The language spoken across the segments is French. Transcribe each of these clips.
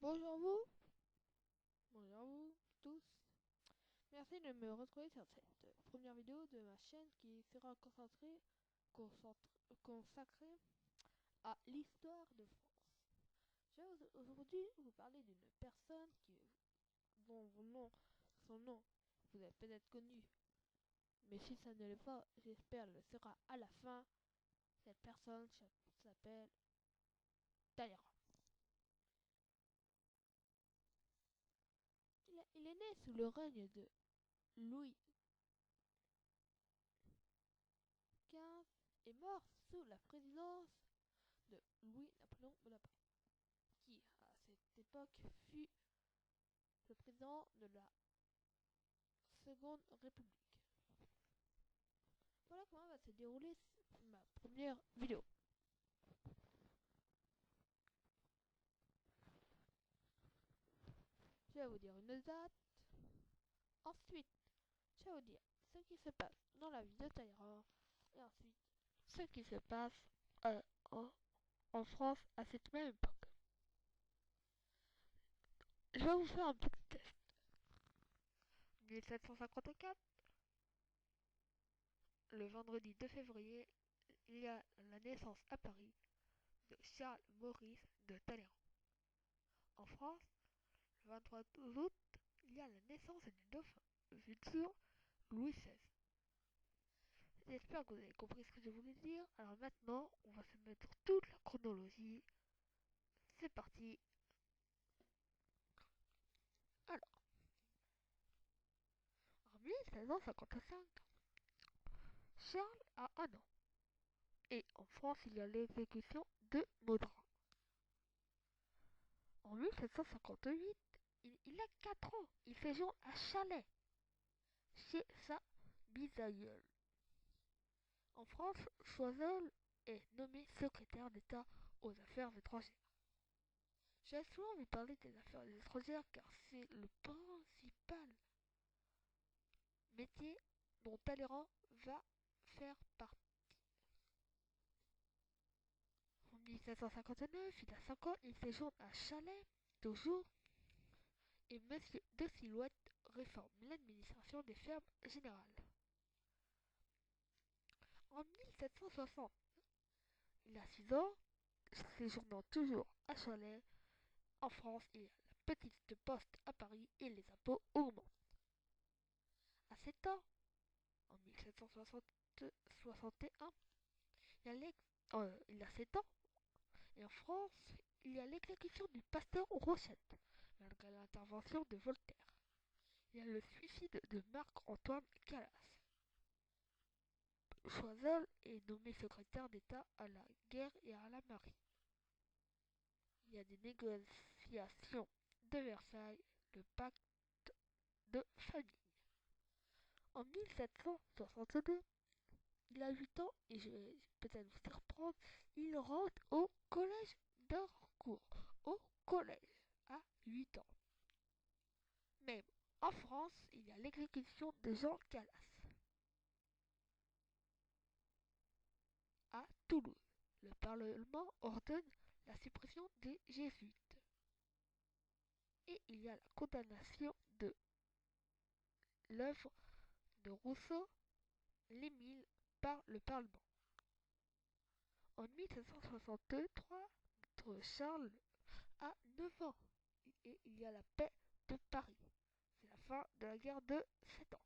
Bonjour vous, bonjour vous tous. Merci de me retrouver sur cette première vidéo de ma chaîne qui sera consacrée à l'histoire de France. Je vais aujourd'hui vous parler d'une personne dont son nom vous avez peut-être connu, mais si ça ne l'est pas, j'espère le sera à la fin. Cette personne s'appelle Talleyrand. Il est né sous le règne de Louis XV et mort sous la présidence de Louis-Napoléon Bonaparte, qui à cette époque fut le président de la Seconde République. Voilà comment va se dérouler ma première vidéo. Je vais vous dire une date. Ensuite, je vais vous dire ce qui se passe dans la vie de Talleyrand. Et ensuite, ce qui se passe euh, en, en France à cette même époque. Je vais vous faire un petit test. 1754, le vendredi 2 février, il y a la naissance à Paris de Charles Maurice de Talleyrand. En France, le 23 août, il y a la naissance du dauphin, le futur Louis XVI. J'espère que vous avez compris ce que je voulais dire. Alors maintenant, on va se mettre toute la chronologie. C'est parti. Alors, en 1655, Charles a un an. Et en France, il y a l'exécution de Maudrin. En 1758, il a 4 ans. Il séjourne à Chalais, chez sa bisaïeule. En France, Choiseul est nommé secrétaire d'État aux affaires étrangères. J'ai souvent envie de parler des affaires étrangères car c'est le principal métier dont Talleyrand va faire partie. En 1759, il a 5 ans, il séjourne à Chalais, toujours, et Monsieur de Silhouette réforme l'administration des fermes générales. En 1760, il a 6 ans, séjournant toujours à Chalais. En France, il y a la petite poste à Paris et les impôts augmentent. À 7 ans, en 1761, il a 7 ans, et en France, il y a l'exécution du pasteur Rochette, malgré l'intervention de Voltaire. Il y a le suicide de Marc-Antoine Calas. Choiseul est nommé secrétaire d'État à la guerre et à la marine. Il y a des négociations de Versailles, le pacte de famille. En 1762, il a 8 ans et je vais peut-être vous surprendre, il rentre au collège d'Harcourt. Au collège, à 8 ans. Mais en France, il y a l'exécution de Jean Calas. À Toulouse, le Parlement ordonne la suppression des jésuites. Et il y a la condamnation de l'œuvre de Rousseau, l'Émile, par le Parlement. En 1763, notre Charles a 9 ans et il y a la paix de Paris. C'est la fin de la guerre de 7 ans.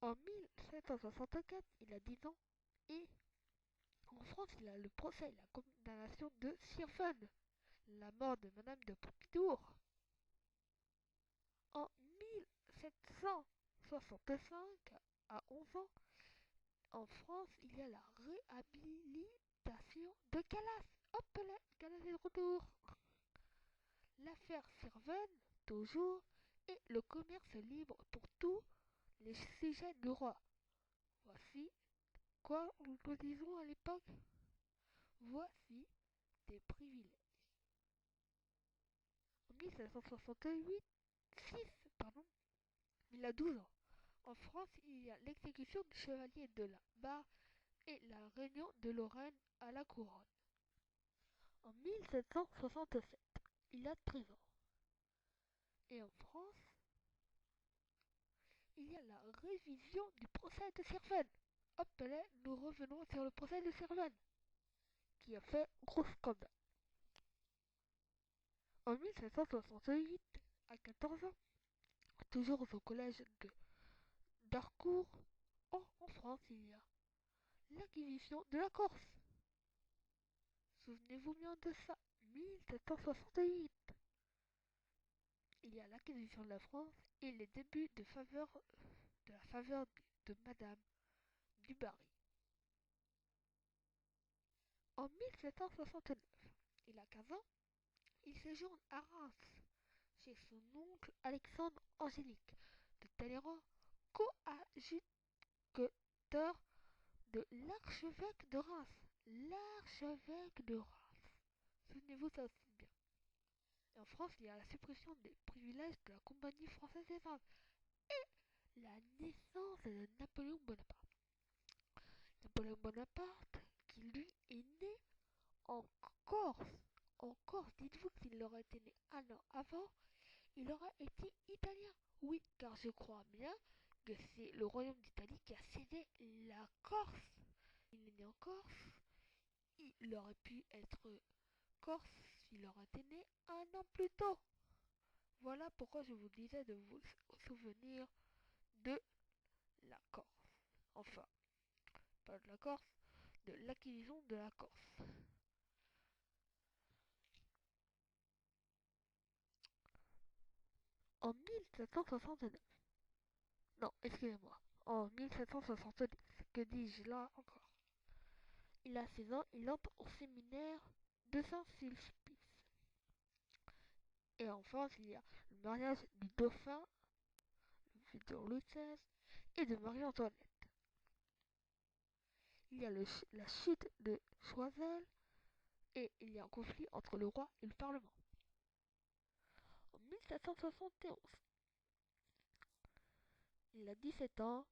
En 1764, il a 10 ans et en France, il a le procès et la condamnation de Sirven, la mort de Madame de Pompadour. En 1765, à 11 ans, en France, il y a la réhabilitation de Calas. Hop là, Calas est de retour. L'affaire Sirven, toujours, et le commerce libre pour tous les sujets du roi. Voici quoi nous disons à l'époque. Voici des privilèges. En 1768, 6, pardon, il a 12 ans. En France, il y a l'exécution du chevalier de la Barre et la réunion de Lorraine à la couronne. En 1767, il a 13 ans. Et en France, il y a la révision du procès de Servan. Hop là, nous revenons sur le procès de Servan, qui a fait gros scandale. En 1768, à 14 ans, toujours au collège de d'Harcourt, en France, il y a l'acquisition de la Corse. Souvenez-vous bien de ça, 1768. Il y a l'acquisition de la France et les débuts de la faveur de Madame du Barry. En 1769, il a 15 ans, il séjourne à Reims chez son oncle Alexandre Angélique de Talleyrand, coadjuteur de l'archevêque de Reims. L'archevêque de Reims. Souvenez-vous ça aussi bien. Et en France, il y a la suppression des privilèges de la Compagnie française des Indes et la naissance de Napoléon Bonaparte. Napoléon Bonaparte, qui lui est né en Corse. En Corse, dites-vous qu'il aurait été né un an avant, il aurait été italien. Oui, car je crois bien que c'est le royaume d'Italie qui a cédé la Corse. Il est né en Corse, il aurait pu être corse s'il aurait été né un an plus tôt. Voilà pourquoi je vous disais de vous souvenir de la Corse. Enfin, pas de la Corse, de l'acquisition de la Corse. En 1769. Non, excusez-moi. En 1770. Que dis-je là encore? Il a 16 ans, il entre au séminaire de Saint-Sulpice. Et en France, il y a le mariage du dauphin, le futur Louis XVI, et de Marie-Antoinette. Il y a la chute de Choiseul, et il y a un conflit entre le roi et le Parlement. En 1771, il a 17 ans,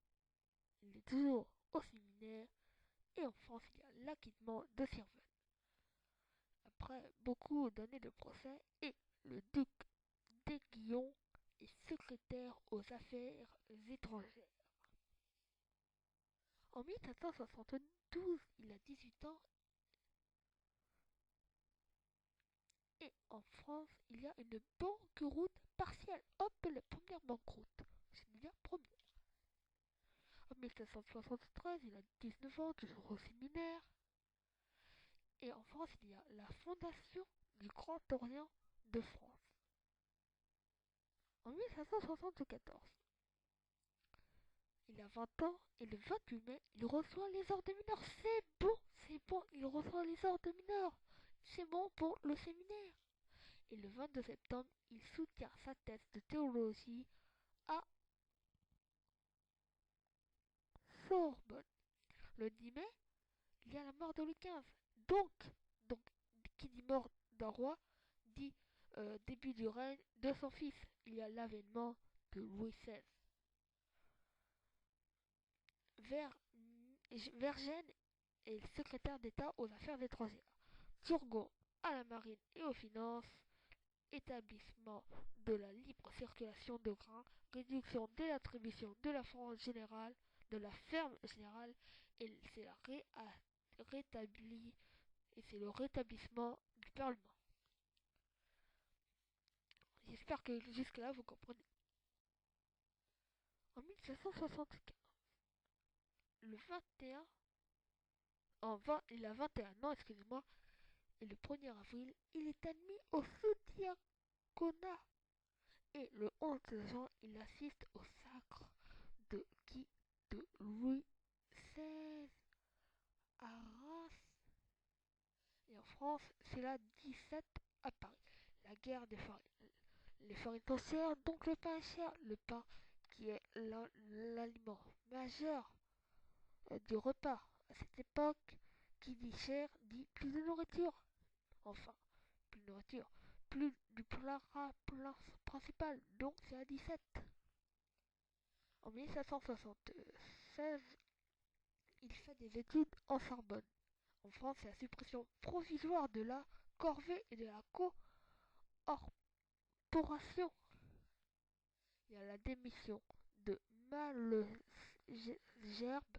il est toujours au séminaire, et en France, il y a l'acquittement de Sirven. Après beaucoup d'années de procès, et le duc d'Aiguillon est secrétaire aux affaires étrangères. En 1772, il a 18 ans et en France, il y a une banqueroute partielle. Hop, la première banqueroute. C'est bien première. En 1773, il a 19 ans, toujours au séminaire. Et en France, il y a la fondation du Grand Orient de France. En 1574, il a 20 ans et le 28 mai, il reçoit les ordres de mineurs. C'est bon, il reçoit les ordres de mineurs. C'est bon pour le séminaire. Et le 22 septembre, il soutient sa thèse de théologie à Sorbonne. Le 10 mai, il y a la mort de Louis XV. Donc, donc qui dit mort d'un roi, dit début du règne de son fils. Il y a l'avènement de Louis XVI. Vergennes est le secrétaire d'État aux affaires étrangères. Turgot à la marine et aux finances. Établissement de la libre circulation de grains, réduction de l'attribution de la France générale, de la ferme générale, et c'est le rétablissement du Parlement. J'espère que jusque-là vous comprenez. En 1775, le 21, il a 21 ans, excusez-moi, et le 1er avril, il est admis au sous-diaconat. Et le 11 juin, il assiste au sacre de Louis XVI à Reims. Et en France, c'est la 17 à Paris. La guerre des farines. Les farines sont chères, donc le pain est cher. Le pain qui est l'aliment majeur du repas. À cette époque, qui dit cher dit plus de nourriture. Enfin, plus de nourriture. Plus du plat principal, donc c'est à 17. En 1776, il fait des études en Sorbonne. En France, c'est la suppression provisoire de la corvée et de la coorporation. Il y a la démission de Malesherbes,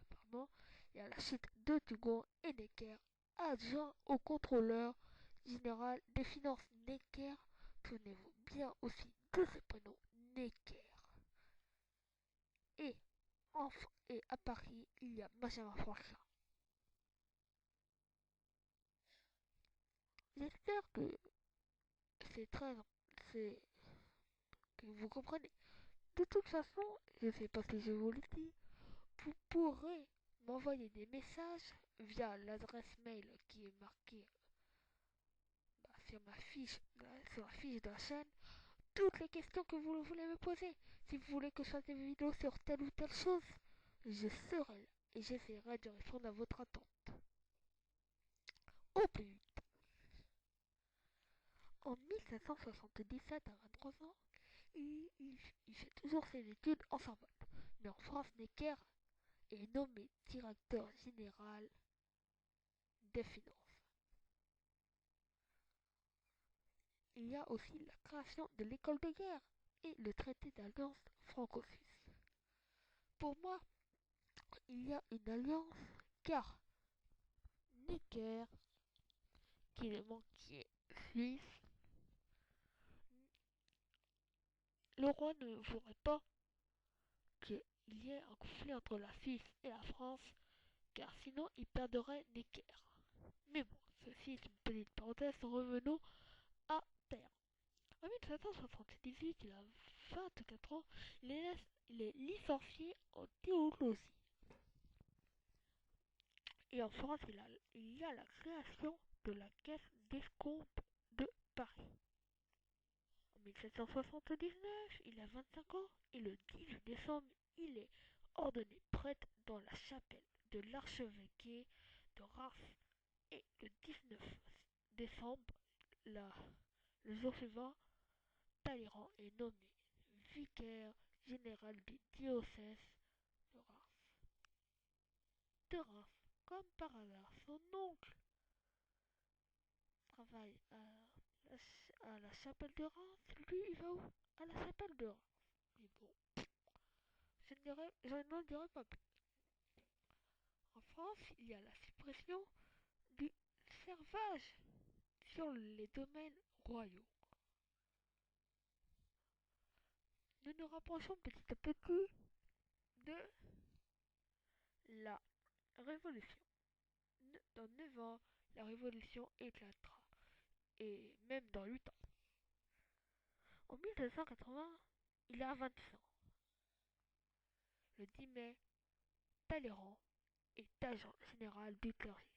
pardon. Il y a la chute de Dugon et Necker, adjoint au contrôleur général des finances Necker. Tenez-vous bien aussi de ce prénom Necker. Et enfin, et à Paris, il y a Benjamin Franklin. J'espère que c'est très, c'est que vous comprenez. De toute façon, je ne sais pas si je vous le dis, vous pourrez m'envoyer des messages via l'adresse mail qui est marquée sur sur la fiche de la chaîne, toutes les questions que vous voulez me poser. Si vous voulez que je fasse des vidéos sur telle ou telle chose, je serai là et j'essaierai de répondre à votre attente. Au plus vite. En 1777, à 23 ans, il fait toujours ses études en Sorbonne. Mais en France, Necker est nommé directeur général des finances. Il y a aussi la création de l'école de guerre et le traité d'alliance franco-suisse. Pour moi, il y a une alliance car Necker, qui est le banquier suisse, le roi ne voudrait pas qu'il y ait un conflit entre la Suisse et la France car sinon il perdrait Necker. Mais bon, ceci est une petite parenthèse, revenons à terre. En 1778, il a 24 ans, il est licencié en théologie. Et en France, il y a la création de la caisse d'escompte de Paris. En 1779, il a 25 ans et le 18 décembre, il est ordonné prêtre dans la chapelle de l'archevêché de Reims. Et le 19 décembre, la, le jour suivant, Talleyrand est nommé vicaire général du diocèse de Reims. De Reims, comme par hasard, son oncle travaille à la chapelle de Reims. Lui, il va où? À la chapelle de Reims. Mais bon, je n'en dirai pas plus. En France, il y a la suppression du servage sur les domaines royaux. Nous nous rapprochons petit à petit de la Révolution. Dans 9 ans, la Révolution éclatera. Et même dans 8 ans. En 1780, il a 26 ans. Le 10 mai, Talleyrand est agent général du clergé.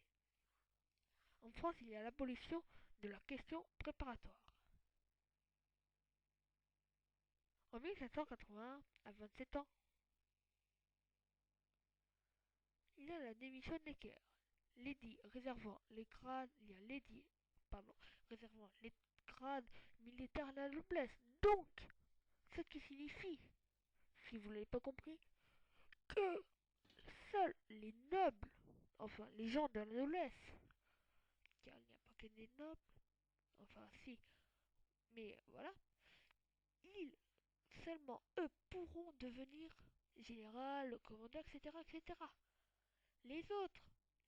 En France, il y a l'abolition de la question préparatoire. En 1780, à 27 ans, il y a la démission de Necker. L'édit réservant les grades, il y a l'édit, pardon, réservant les grades militaires à la noblesse. Donc, ce qui signifie, si vous ne l'avez pas compris, que seuls les nobles, enfin les gens de la noblesse, car il n'y a pas que des nobles, enfin si, mais voilà, ils, seulement eux pourront devenir général, commandeur, etc., etc. Les autres,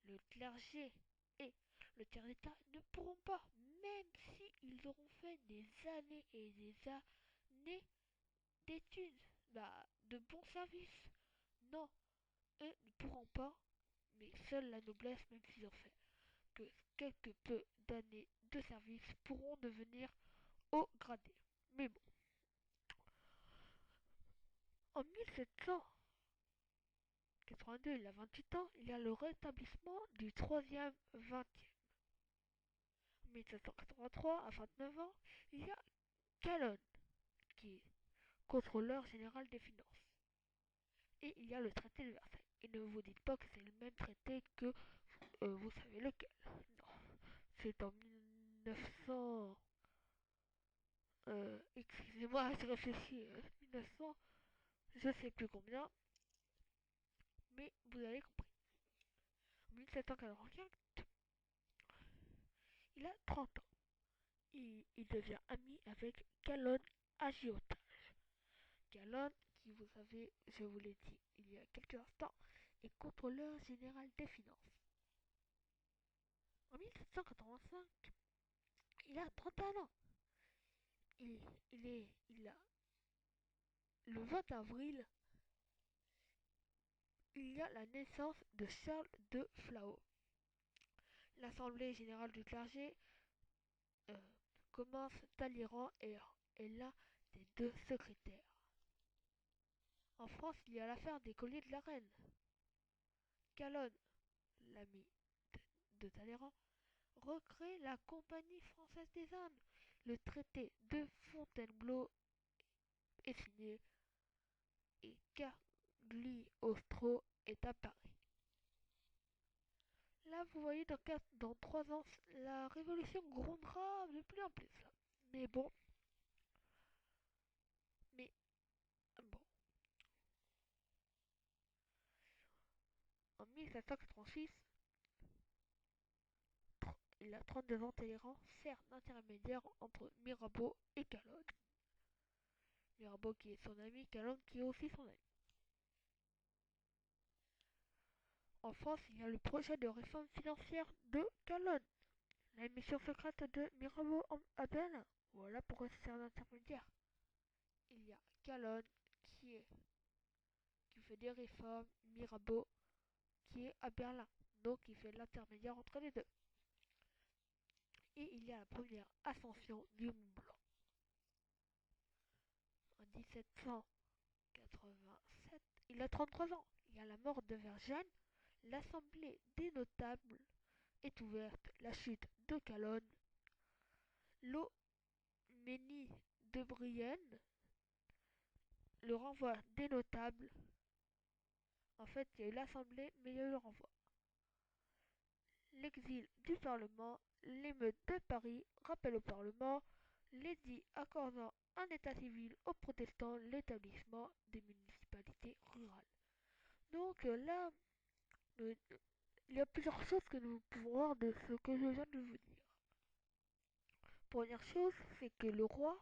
le clergé et le tiers d'état ne pourront pas, même s'ils auront fait des années et des années d'études, de bons services. Non, eux ne pourront pas, mais seule la noblesse, même s'ils ont fait que quelque peu d'années de service, pourront devenir haut gradés. Mais bon, en 1782, il a 28 ans, il y a le rétablissement du troisième 20e. En 1783, à 29 ans, il y a Calonne, qui est contrôleur général des finances. Et il y a le traité de Versailles. Et ne vous dites pas que c'est le même traité que vous savez lequel. Non, c'est en 1900. Excusez-moi, je réfléchis. 1900, je sais plus combien, mais vous avez compris. En 1744, il a 30 ans. il devient ami avec Calonne Agiotage. Calonne, qui vous savez, je vous l'ai dit il y a quelques instants, est contrôleur général des finances. En 1785, il a 31 ans. Il, il a le 20 avril, il y a la naissance de Charles de Flahault. L'Assemblée générale du clergé euh, commence. Talleyrand est l'un des deux secrétaires. En France, il y a l'affaire des colliers de la reine. Calonne, l'ami de Talleyrand, recrée la Compagnie française des Indes. Le traité de Fontainebleau est signé et Cagliostro est à Paris. Là, vous voyez, dans 3 ans, la révolution grondera de plus en plus. Mais bon, mais bon. En 1786, il a 32 ans, Talleyrand sert d'intermédiaire entre Mirabeau et Calonne. Mirabeau qui est son ami, Calonne qui est aussi son ami. En France, il y a le projet de réforme financière de Calonne, la mission secrète de Mirabeau à Berlin. Voilà pourquoi ça sert d'intermédiaire. Il y a Calonne qui fait des réformes, Mirabeau qui est à Berlin, donc il fait l'intermédiaire entre les deux. Et il y a la première ascension du Mont Blanc. En 1787, il a 33 ans. Il y a la mort de Vergennes, l'Assemblée des notables est ouverte, la chute de Calonne, l'Oménie de Brienne, le renvoi des notables. En fait, il y a eu l'Assemblée, mais il y a eu le renvoi. L'exil du Parlement, l'émeute de Paris, rappel au Parlement, l'édit accordant un état civil aux protestants, l'établissement des municipalités rurales. Donc là, il y a plusieurs choses que nous pouvons voir de ce que je viens de vous dire. Première chose, c'est que le roi,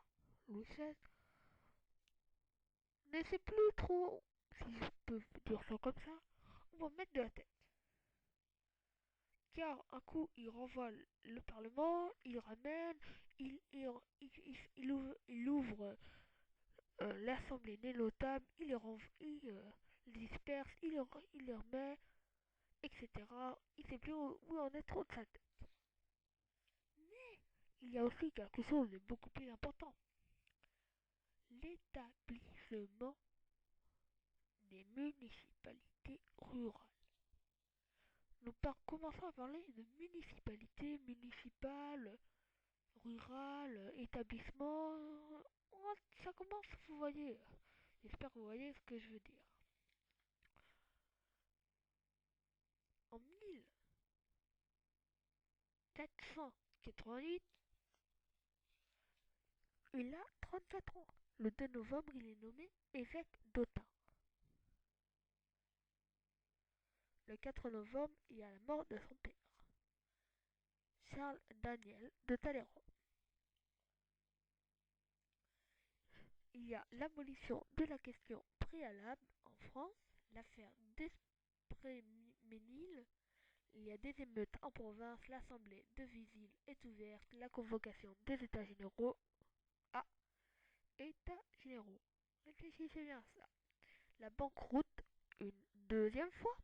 Louis XVI, ne sait plus trop, si je peux dire ça comme ça, où va mettre de la tête. Car un coup il renvoie le Parlement, il ramène, il ouvre l'Assemblée des notables, les disperse, il les remet, etc. Il ne sait plus où en est trop de sa tête. Mais il y a aussi quelque chose de beaucoup plus important. L'établissement des municipalités rurales. Nous commençons à parler de municipalités, municipales, rurales, établissements. Ça commence, vous voyez. J'espère que vous voyez ce que je veux dire. En 1488, il a 34 ans. Le 2 novembre, il est nommé évêque d'Autun. Le 4 novembre, il y a la mort de son père, Charles Daniel de Talleyrand. Il y a l'abolition de la question préalable en France, l'affaire d'Espréménil. Il y a des émeutes en province, l'assemblée de Visil est ouverte, la convocation des États généraux. Ah, États généraux. Réfléchissez bien à ça. La banqueroute une deuxième fois.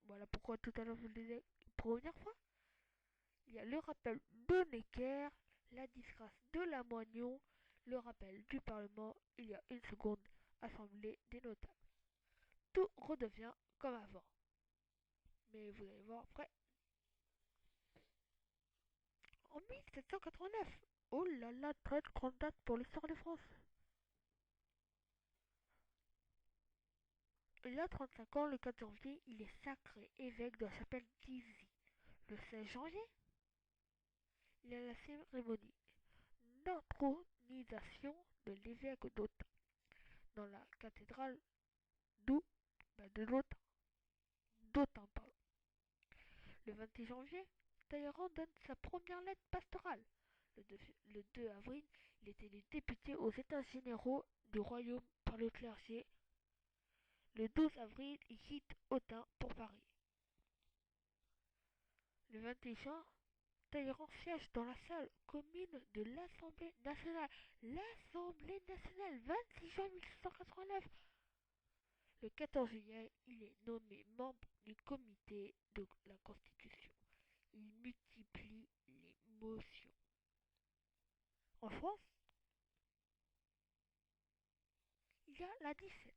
Voilà pourquoi tout à l'heure je vous le disais une première fois. Il y a le rappel de Necker, la disgrâce de Lamoignon, le rappel du Parlement. Il y a une seconde assemblée des notables. Tout redevient comme avant. Mais vous allez voir après. En 1789. Oh là là, très grande date pour l'histoire de France. Il a 35 ans, le 4 janvier, il est sacré évêque de la chapelle d'Ivry. Le 16 janvier, il y a la cérémonie d'intronisation de l'évêque d'Autun dans la cathédrale de l'Autun. Le 26 janvier, Talleyrand donne sa première lettre pastorale. le 2 avril, il est élu député aux États généraux du royaume par le clergé. Le 12 avril, il quitte Autun pour Paris. Le 28 juin, Talleyrand siège dans la salle commune de l'Assemblée nationale. L'Assemblée nationale, 26 juin 1789. Le 14 juillet, il est nommé membre du comité de la Constitution. Il multiplie les motions. En France, il y a la 17.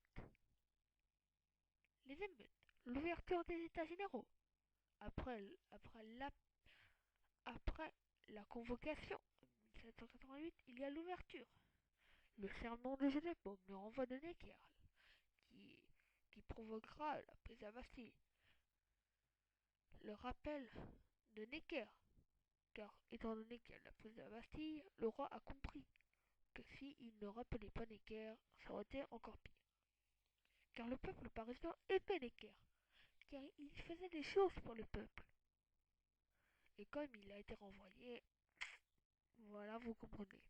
Les émeutes, l'ouverture des États généraux. Après la convocation, en 1788, il y a l'ouverture. Le serment de Genève, le renvoi de Necker, qui, qui provoquera la prise de la Bastille. Le rappel de Necker, car étant donné qu'il y a la prise de la Bastille, le roi a compris que s'il ne rappelait pas Necker, ça aurait été encore pire. Car le peuple parisien aimait Necker, car il faisait des choses pour le peuple. Et comme il a été renvoyé, voilà, vous comprenez.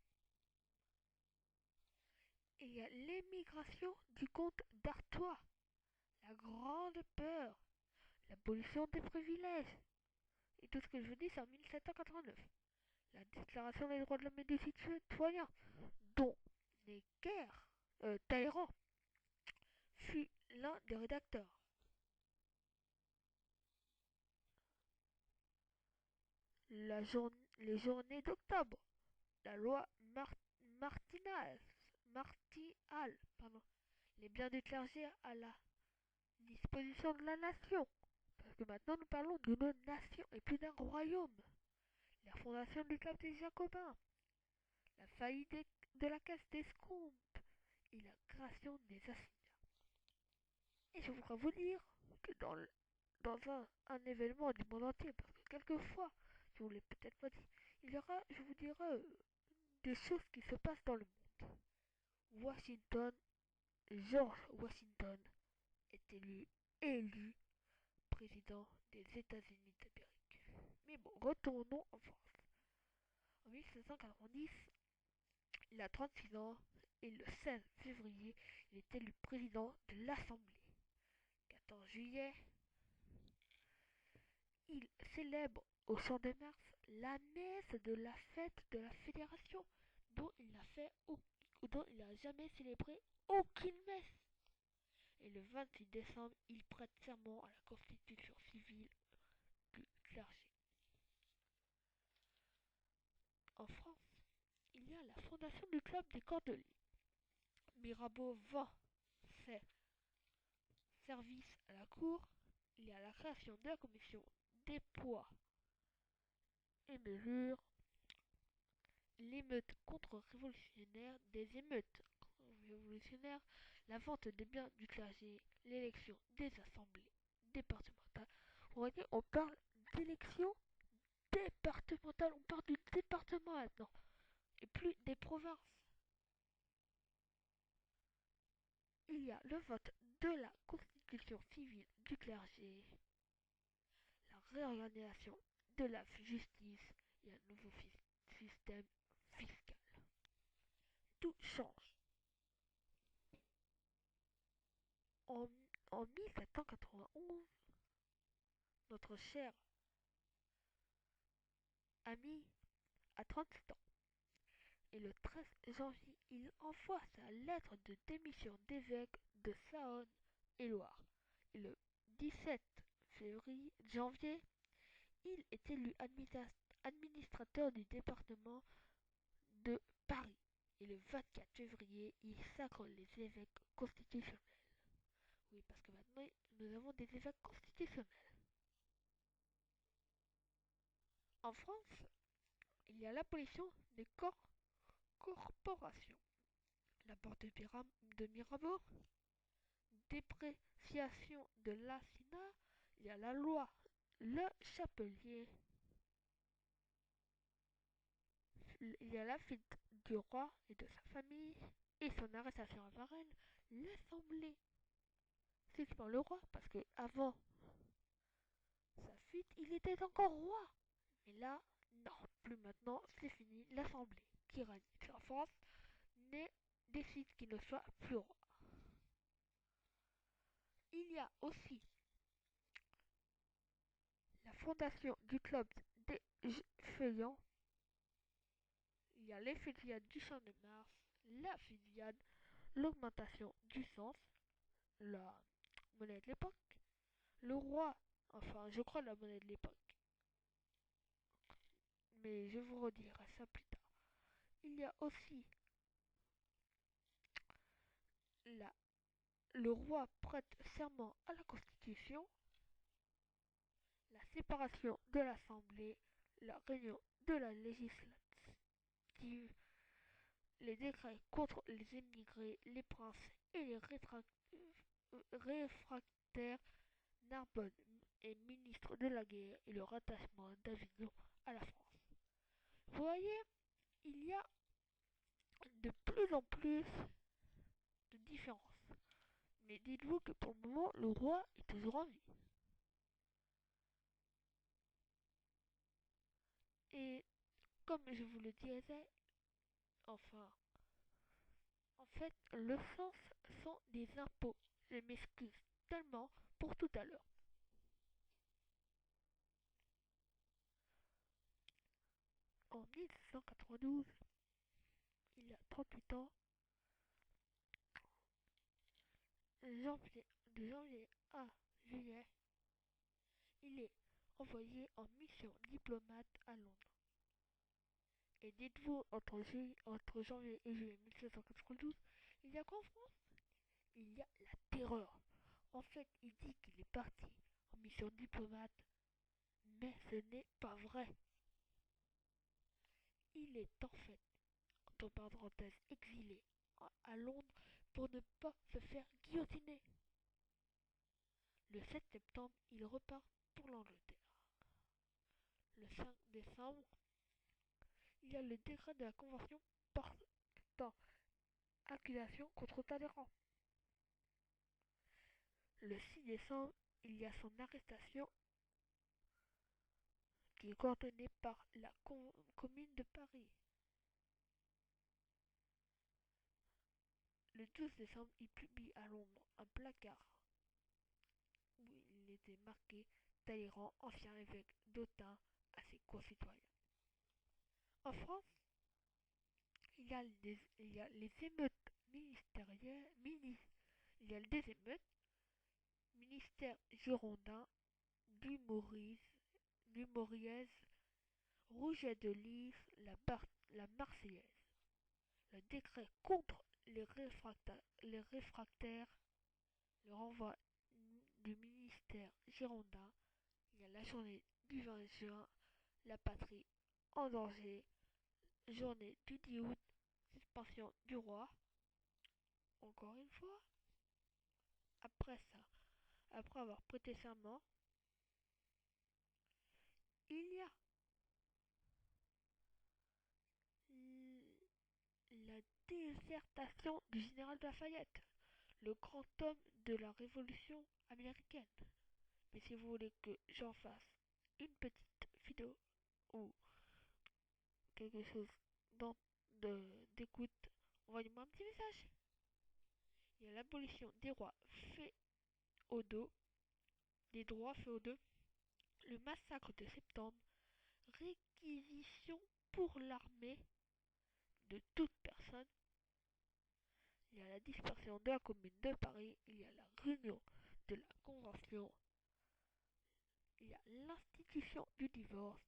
Et il y a l'émigration du comte d'Artois, la grande peur, l'abolition des privilèges. Et tout ce que je vous dis, c'est en 1789. La déclaration des droits de l'homme et des citoyens, dont Necker, Talleyrand, fut l'un des rédacteurs. Les journées d'octobre, la loi Martinal, les biens du clergé à la disposition de la nation. Parce que maintenant nous parlons d'une nation et plus d'un royaume. La fondation du club des Jacobins, la faillite de la caisse d'escompte et la création des assignats. Et je voudrais vous dire que dans un événement du monde entier, parce que quelquefois, je vous l'ai peut-être pas dit, il y aura, je vous dirai, des choses qui se passent dans le monde. Washington, George Washington est élu président des États-Unis d'Amérique. Mais bon, retournons en France. En 1790, il a 36 ans et le 16 février, il est élu président de l'Assemblée. 14 juillet, il célèbre au Champ de Mars la messe de la fête de la Fédération dont il n'a jamais célébré aucune messe. Et le 26 décembre, il prête serment à la constitution civile du clergé. En France, il y a la fondation du club des Cordeliers. Mirabeau vend ses services à la cour. Il y a la création de la commission des poids et mesures, l'émeute contre-révolutionnaire, des émeutes révolutionnaires, la vente des biens du clergé, l'élection des assemblées départementales. Vous voyez, on parle d'élections départementales, on parle du département maintenant, et plus des provinces. Il y a le vote de la constitution civile du clergé, la réorganisation de la justice et un nouveau système fiscal. Tout change. En, en 1791, notre cher ami a 37 ans. Et le 13 janvier, il envoie sa lettre de démission d'évêque de Saône-et-Loire. Et le 17 janvier, il est élu administrateur du département de Paris. Et le 24 février, il sacre les évêques constitutionnels. Oui, parce que maintenant, nous avons des évêques constitutionnels. En France, il y a l'abolition des corporations. La porte de Mirabeau, dépréciation de l'assignat, il y a la loi Le Chapelier, il y a la fuite du roi et de sa famille et son arrestation à Varennes, l'Assemblée suspend le roi parce que avant sa fuite, il était encore roi. Mais là, non, plus maintenant, c'est fini, l'Assemblée qui règne en France décide qu'il ne soit plus roi. Il y a aussi la fondation du club des feuillants, il y a les fusillades du champ de Mars, la fusillade, l'augmentation du sens, la monnaie de l'époque, le roi, enfin je crois la monnaie de l'époque, mais je vous redirai ça plus tard. Il y a aussi la, le roi prête serment à la Constitution, la séparation de l'Assemblée, la réunion de la législative, les décrets contre les émigrés, les princes et les réfractaires, Narbonne est ministre de la guerre et le rattachement d'Avignon à la France. Vous voyez, il y a de plus en plus de différences. Mais dites-vous que pour le moment, le roi est toujours en vie. Et comme je vous le disais, enfin, en fait, le sens sont des impôts. Je m'excuse tellement pour tout à l'heure. En 1792, il y a 38 ans, janvier, de janvier à juillet, il est envoyé en mission diplomate à Londres. Et dites-vous, entre janvier et juillet 1792, il y a qu'en France, il y a la terreur. En fait, il dit qu'il est parti en mission diplomate, mais ce n'est pas vrai. Il est en fait, entre parenthèses, exilé à Londres pour ne pas se faire guillotiner. Le 7 septembre, il repart pour l'Angleterre. Le 5 décembre, il y a le décret de la Convention portant accusation contre Talleyrand. Le 6 décembre, il y a son arrestation qui est coordonnée par la commune de Paris. Le 12 décembre, il publie à Londres un placard où il était marqué Talleyrand, ancien évêque d'Autun, à ses concitoyens. En France, il y a les émeutes ministérielles, il y a des émeutes, ministère girondin, du Mauriez, Rouget de Lys, la Marseillaise. Le décret contre les réfractaires, le renvoi du ministère girondin, il y a la journée du 20 juin, la patrie en danger, journée du 10 août, suspension du roi. Encore une fois, après ça, après avoir prêté serment, il y a la désertation du général Lafayette, le grand homme de la Révolution américaine. Mais si vous voulez que j'en fasse une petite vidéo ou quelque chose d'écoute, envoyez-moi un petit message. Il y a l'abolition des rois féodaux, des droits féodaux, le massacre de septembre, réquisition pour l'armée de toute personne, il y a la dispersion de la commune de Paris, il y a la réunion de la convention, il y a l'institution du divorce,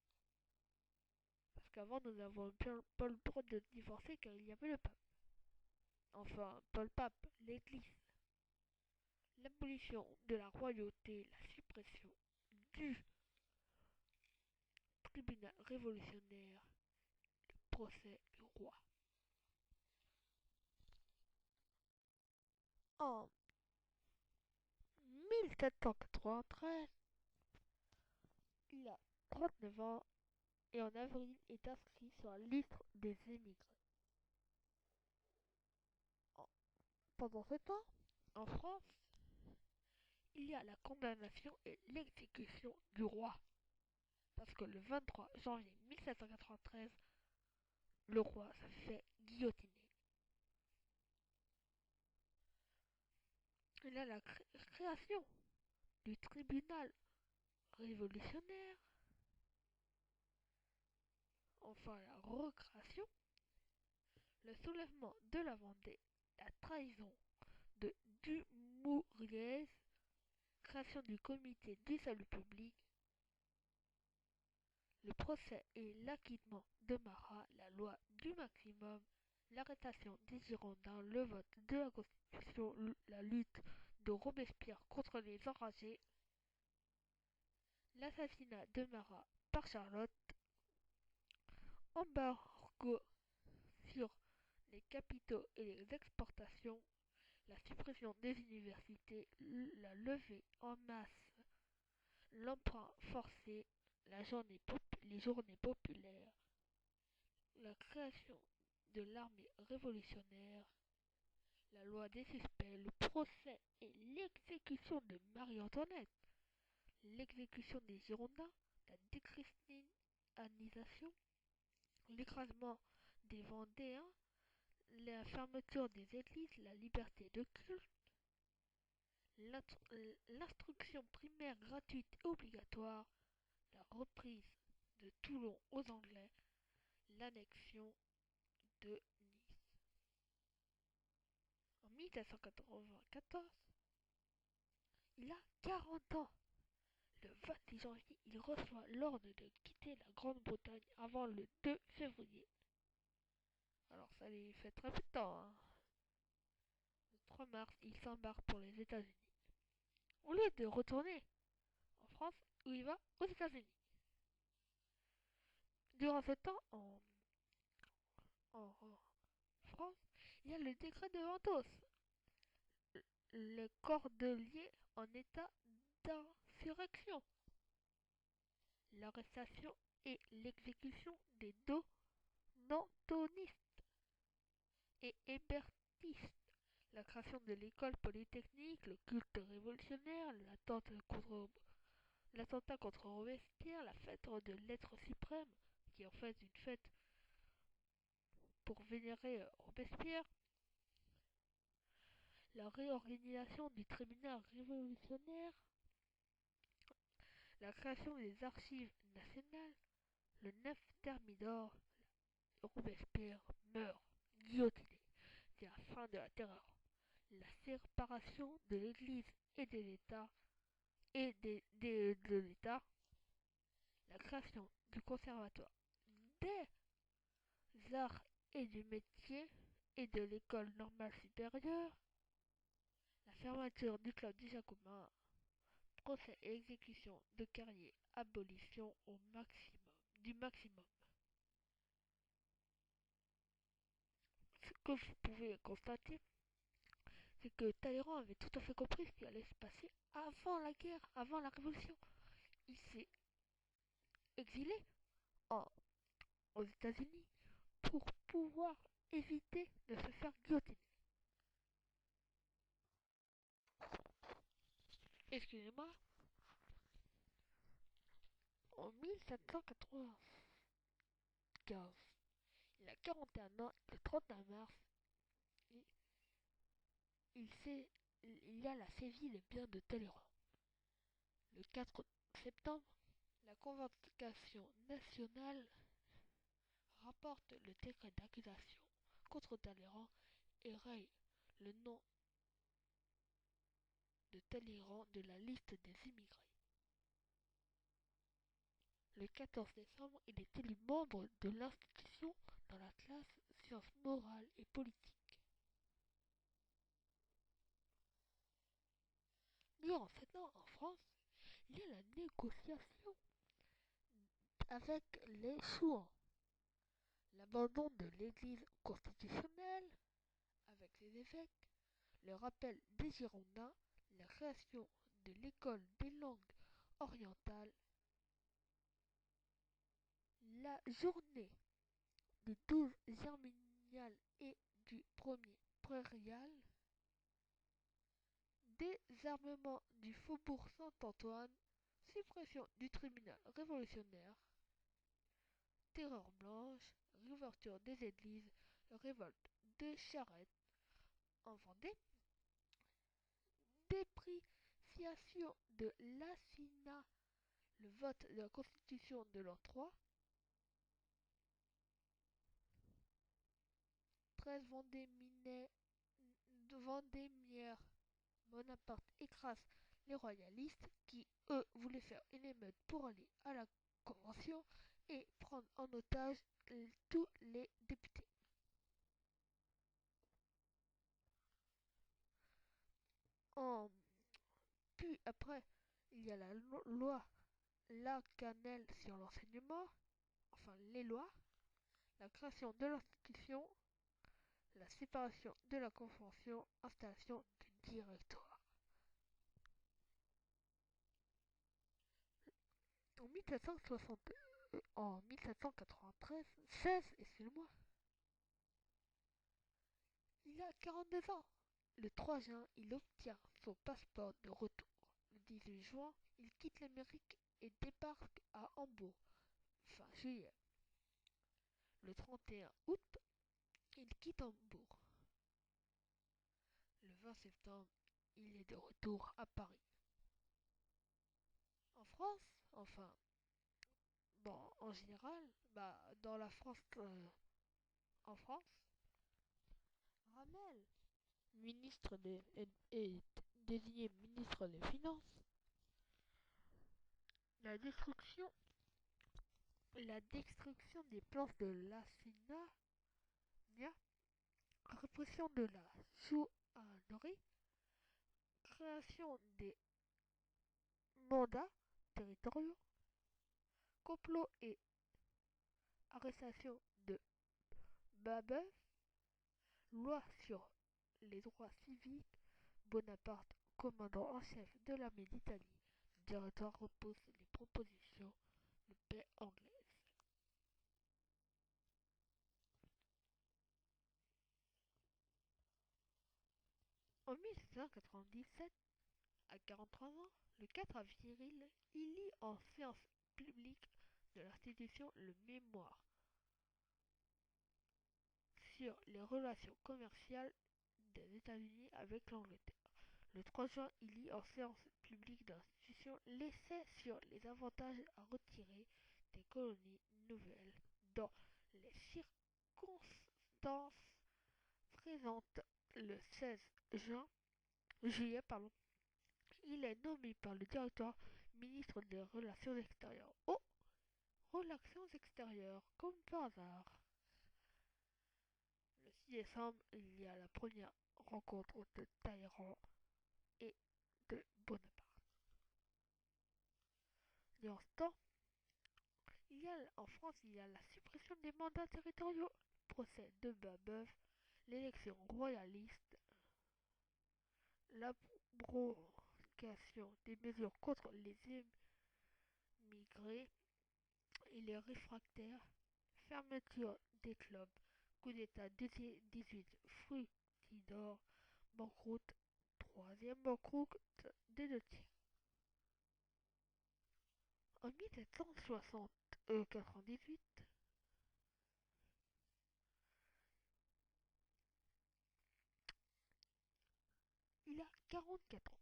parce qu'avant nous n'avons pas le droit de divorcer car il y avait le pape. Enfin, pas le pape, l'église. L'abolition de la royauté, la suppression du tribunal révolutionnaire, le procès du roi. En 1793, il a 39 ans et en avril est inscrit sur la liste des émigrés. Pendant ce temps, en France, il y a la condamnation et l'exécution du roi. Parce que le 23 janvier 1793, le roi se fait guillotiner. Il a la création du tribunal révolutionnaire, enfin la recréation, le soulèvement de la Vendée, la trahison de Dumouriez, création du comité du salut public, le procès et l'acquittement de Marat, la loi du maximum, l'arrestation des Girondins, le vote de la Constitution, la lutte de Robespierre contre les enragés, l'assassinat de Marat par Charlotte, embargo sur les capitaux et les exportations, la suppression des universités, la levée en masse, l'emprunt forcé, les journées populaires, la création de l'armée révolutionnaire, la loi des suspects, le procès et l'exécution de Marie-Antoinette, l'exécution des Girondins, la déchristianisation, l'écrasement des Vendéens, la fermeture des églises, la liberté de culte, l'instruction primaire gratuite et obligatoire, la reprise de Toulon aux Anglais, l'annexion de Nice. En 1794, il a 40 ans. Le 26 janvier, il reçoit l'ordre de quitter la Grande-Bretagne avant le 2 février. Alors ça lui fait très peu de temps, hein. Le 3 mars, il s'embarque pour les États-Unis. Au lieu de retourner en France, où il va aux États-Unis. Durant ce temps, en France, il y a le décret de Ventos, le cordelier en état d'insurrection, l'arrestation et l'exécution des deux nantonistes et hébertistes, la création de l'école polytechnique, le culte révolutionnaire, l'attentat contre Robespierre, la fête de l'être suprême, qui est en fait une fête pour vénérer Robespierre, la réorganisation du tribunal révolutionnaire, la création des archives nationales, le 9 Thermidor, Robespierre meurt, guillotiné. C'est la fin de la terreur. La séparation de l'Église et de l'État de l'État, la création du conservatoire des arts et du métier et de l'école normale supérieure, la fermeture du club des Jacobins, procès et exécution de Carrier, abolition du maximum. Ce que vous pouvez constater, c'est que Talleyrand avait tout à fait compris ce qui allait se passer avant la guerre, avant la révolution. Il s'est exilé en, aux États-Unis pour pouvoir éviter de se faire guillotiner. Excusez-moi, en 1795, il a 41 ans, le 31 mars, il, il y a la saisie des biens de Talleyrand. Le 4 septembre, la Convocation nationale rapporte le décret d'accusation contre Talleyrand et raye le nom de Talleyrand de la liste des immigrés. Le 14 décembre, il est élu membre de l'institution dans la classe sciences morales et politiques. Durant 7 ans en France, il y a la négociation avec les Chouans, l'abandon de l'église constitutionnelle avec les évêques, le rappel des Girondins, la création de l'école des langues orientales, la journée du 12 germinial et du 1er prairial, désarmement du faubourg Saint-Antoine, suppression du tribunal révolutionnaire, terreur blanche, réouverture des églises, révolte de charrettes en Vendée, dépréciation de l'assignat, le vote de la Constitution de l'an 3, 13 Vendémiaire, Bonaparte écrase les royalistes qui, eux, voulaient faire une émeute pour aller à la Convention et prendre en otage tous les députés. En... Puis après, il y a la loi Lacanel sur l'enseignement, enfin les lois, la création de l'institution, la séparation de la Convention, installation du directoire. En 1760, en 1793, 16, excuse-moi, il a 42 ans. Le 3 juin, il obtient son passeport de retour. Le 18 juin, il quitte l'Amérique et débarque à Hambourg, fin juillet. Le 31 août, il quitte Hambourg. Le 20 septembre, il est de retour à Paris. En France, enfin, bon, en général, dans la France, en France, Ramel, est désigné ministre des Finances. La destruction, la destruction des planches de l'assignat, répression de la chouannerie, création des mandats territoriaux, complot et arrestation de Babeuf, loi sur les droits civiques, Bonaparte, commandant en chef de l'armée d'Italie, le directoire repose les propositions de paix anglaise. En 1797, à 43 ans, le 4 avril, il lit en séance publique de l'institution le mémoire sur les relations commerciales des États-Unis avec l'Angleterre. Le 3 juin, il lit en séance publique de l'institution l'essai sur les avantages à retirer des colonies nouvelles dans les circonstances présentes. Le 16 juillet, il est nommé par le directoire ministre des Relations extérieures. Oh, relations extérieures, comme par hasard. Le 6 décembre, il y a la première rencontre de Talleyrand et de Bonaparte. Et en ce temps, en France, il y a la suppression des mandats territoriaux, le procès de Babeuf, l'élection royaliste, l'abrogation des mesures contre les émigrés et les réfractaires, fermeture des clubs, coup d'état 18, Fructidor, banqueroute, troisième banqueroute des deux tiers. En 1798, il a 44 ans.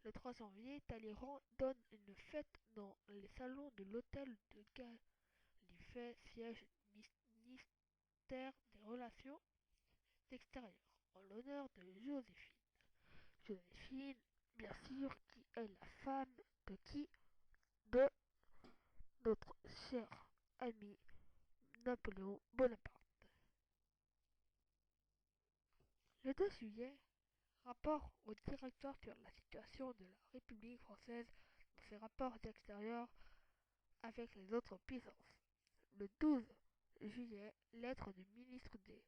Le 3 janvier, Talleyrand donne une fête dans les salons de l'hôtel de Gallifet, siège du ministère des Relations extérieures, en l'honneur de Joséphine. Joséphine, bien sûr, qui est la femme de qui? De notre cher ami Napoléon Bonaparte. Le 2 juillet, rapport au directeur sur la situation de la République française dans ses rapports extérieurs avec les autres puissances. Le 12 juillet, lettre du ministre des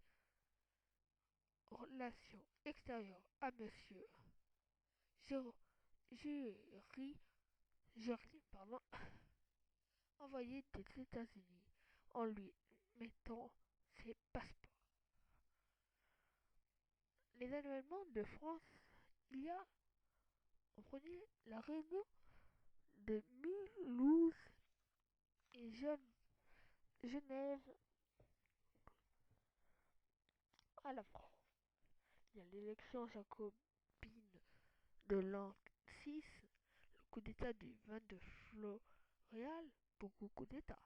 Relations extérieures à Monsieur Jury, envoyé des États-Unis en lui mettant ses passeports. Les événements de France, il y a en premier la réunion de Mulhouse et Genève à la France. Il y a l'élection jacobine de l'an 6, le coup d'état du 22 Floréal, beaucoup coup d'état.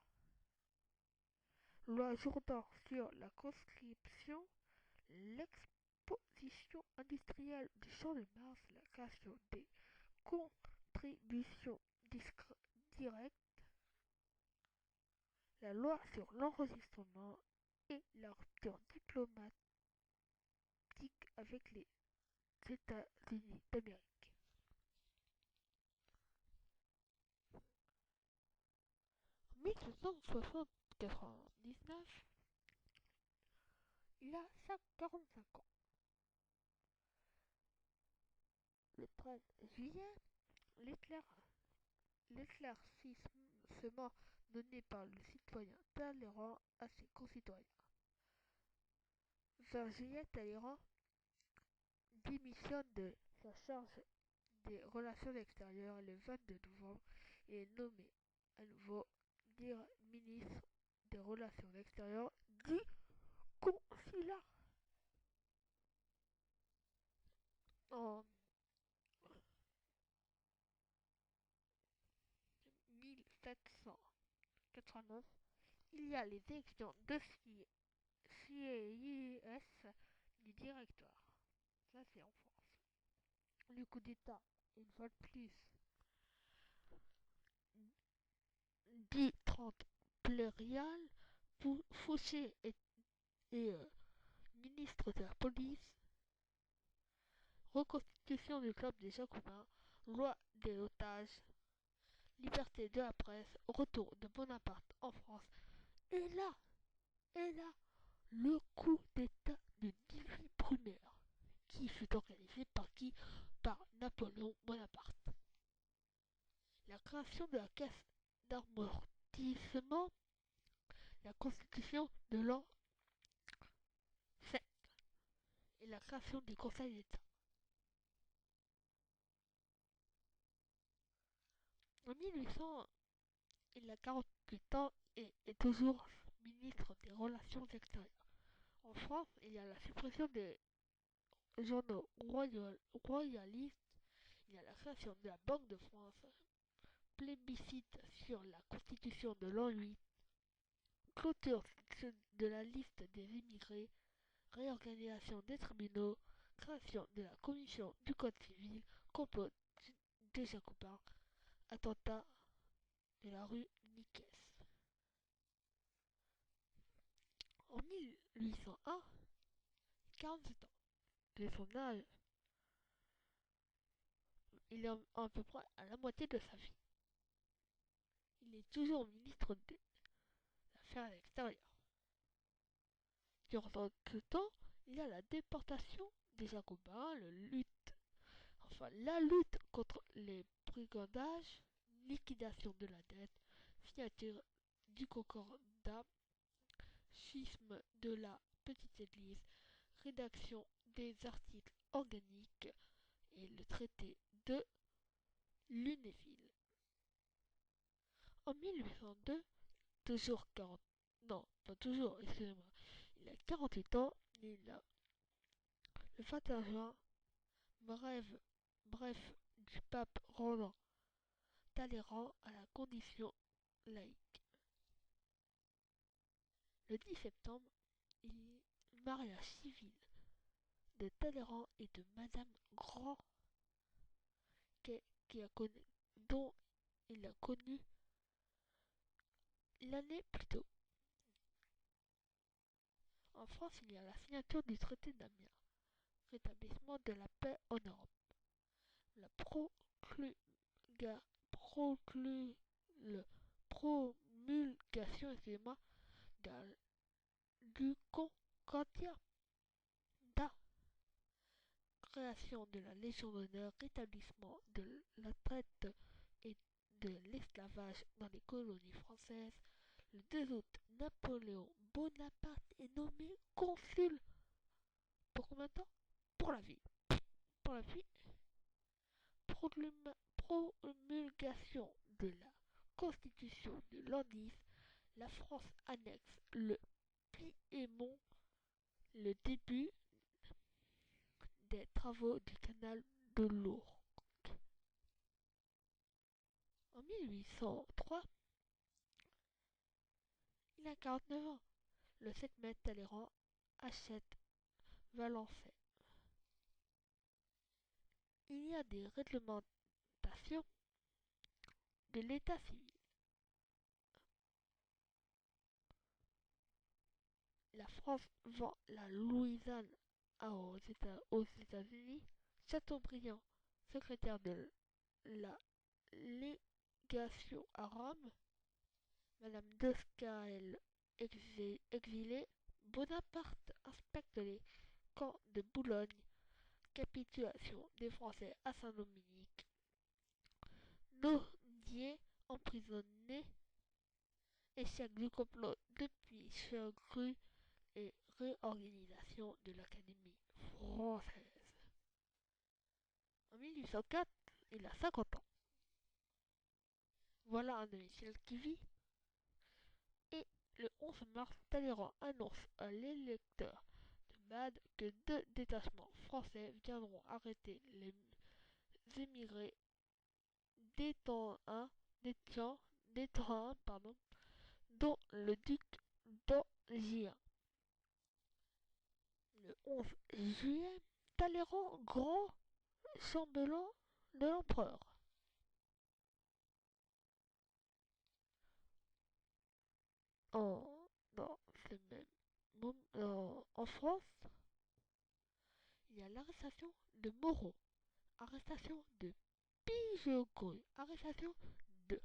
Loi Jourdan sur la conscription, l'exposition industrielle du champ de Mars, la création des contributions directes, la loi sur l'enregistrement et la rupture diplomatique avec les États-Unis d'Amérique. En 1799, il a 45 ans. Le 13 juillet, l'éclaircissement donné par le citoyen Talleyrand à ses concitoyens. 20 juillet, Talleyrand démissionne de sa charge des relations extérieures. Le 22 novembre, il est nommé à nouveau ministre des relations extérieures du consulat. En 1789, il y a les élections de CIS du directoire. Ça, c'est en France. Le coup d'État, une fois de plus, dit 30 plurial, Fouché est ministre de la police, reconstitution du club des Jacobins, loi des otages, liberté de la presse, retour de Bonaparte en France. Et là, le coup d'état de 18 Brumaire, qui fut organisé par qui? Par Napoléon Bonaparte. La création de la caisse d'amortissement, la constitution de l'an 7 et la création du Conseil d'État. En 1800, il a 48 ans et est toujours ministre des Relations extérieures. En France, il y a la suppression des journaux royalistes, il y a la création de la Banque de France, plébiscite sur la constitution de l'an 8, clôture de la liste des immigrés, réorganisation des tribunaux, création de la commission du code civil, complot des Jacobins, attentat de la rue Nicaise. En 1801, 47 ans. De son âge, il est à peu près à la moitié de sa vie. Il est toujours ministre des Affaires extérieures. Durant ce temps, il y a la déportation des Jacobins, la lutte contre les brigandages, liquidation de la dette, signature du concordat, schisme de la petite église, rédaction des articles organiques et le traité de Lunéville. En 1802, toujours 40... Non, pas toujours, excusez-moi. Il a 48 ans, il a le 21 juin, bref du pape Roland Talleyrand à la condition laïque. Le 10 septembre, il mariage civil de Talleyrand et de Madame Grand, dont il a connu l'année plus tôt. En France, il y a la signature du traité d'Amiens, rétablissement de la paix en Europe, la promulgation du Concordia, création de la Légion d'honneur, rétablissement de la traite et de l'esclavage dans les colonies françaises. Le 2 août, Napoléon Bonaparte est nommé consul. Pour combien de temps? Pour la vie. Pour la vie. Promulgation de la Constitution de l'an 10, la France annexe le Piémont, le début des travaux du canal de l'Ourcq. En 1803, il a 49 ans. Le 7 mai, Talleyrand achète Valençay. Il y a des réglementations de l'état civil. La France vend la Louisiane aux États-Unis. Chateaubriand, secrétaire de la légation à Rome, Madame d'Escaël exilée, Bonaparte inspecte les camps de Boulogne, capitulation des Français à Saint-Dominique, Nodier emprisonné, échec du complot depuis Chevreul et réorganisation de l'Académie française. En 1804, il a 50 ans. Voilà un demi-ciel qui vit. Et le 11 mars, Talleyrand annonce à l'électeur de Bade que 2 détachements français viendront arrêter les émigrés d'Étampes, dont le duc d'Enghien. Le 11 juillet, Talleyrand, grand chambellan de l'empereur. En, dans ce même en France, il y a l'arrestation de Moreau, arrestation de Pigeaucourt, arrestation de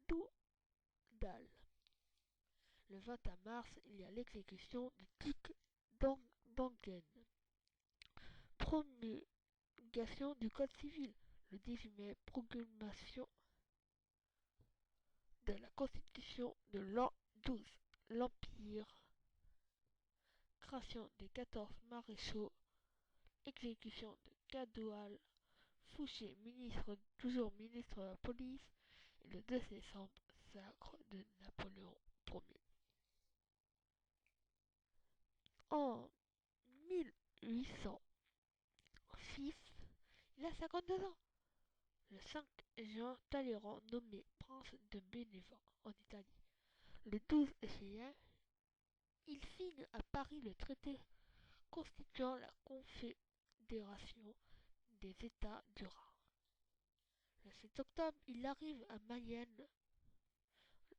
Cadoudal. Le 21 mars, il y a l'exécution du duc d'Enghien. Promulgation du Code civil. Le 18 mai, promulgation de la Constitution de l'an 12. L'Empire. Création des 14 maréchaux. Exécution de Cadoudal. Fouché, toujours ministre de la police. Et le 2 décembre, sacre de Napoléon Ier. En 1806, il a 52 ans. Le 5 juin, Talleyrand nommé prince de Bénévent en Italie. Le 12 juillet, il signe à Paris le traité constituant la Confédération des États du Rhin. Le 7 octobre, il arrive à Mayenne.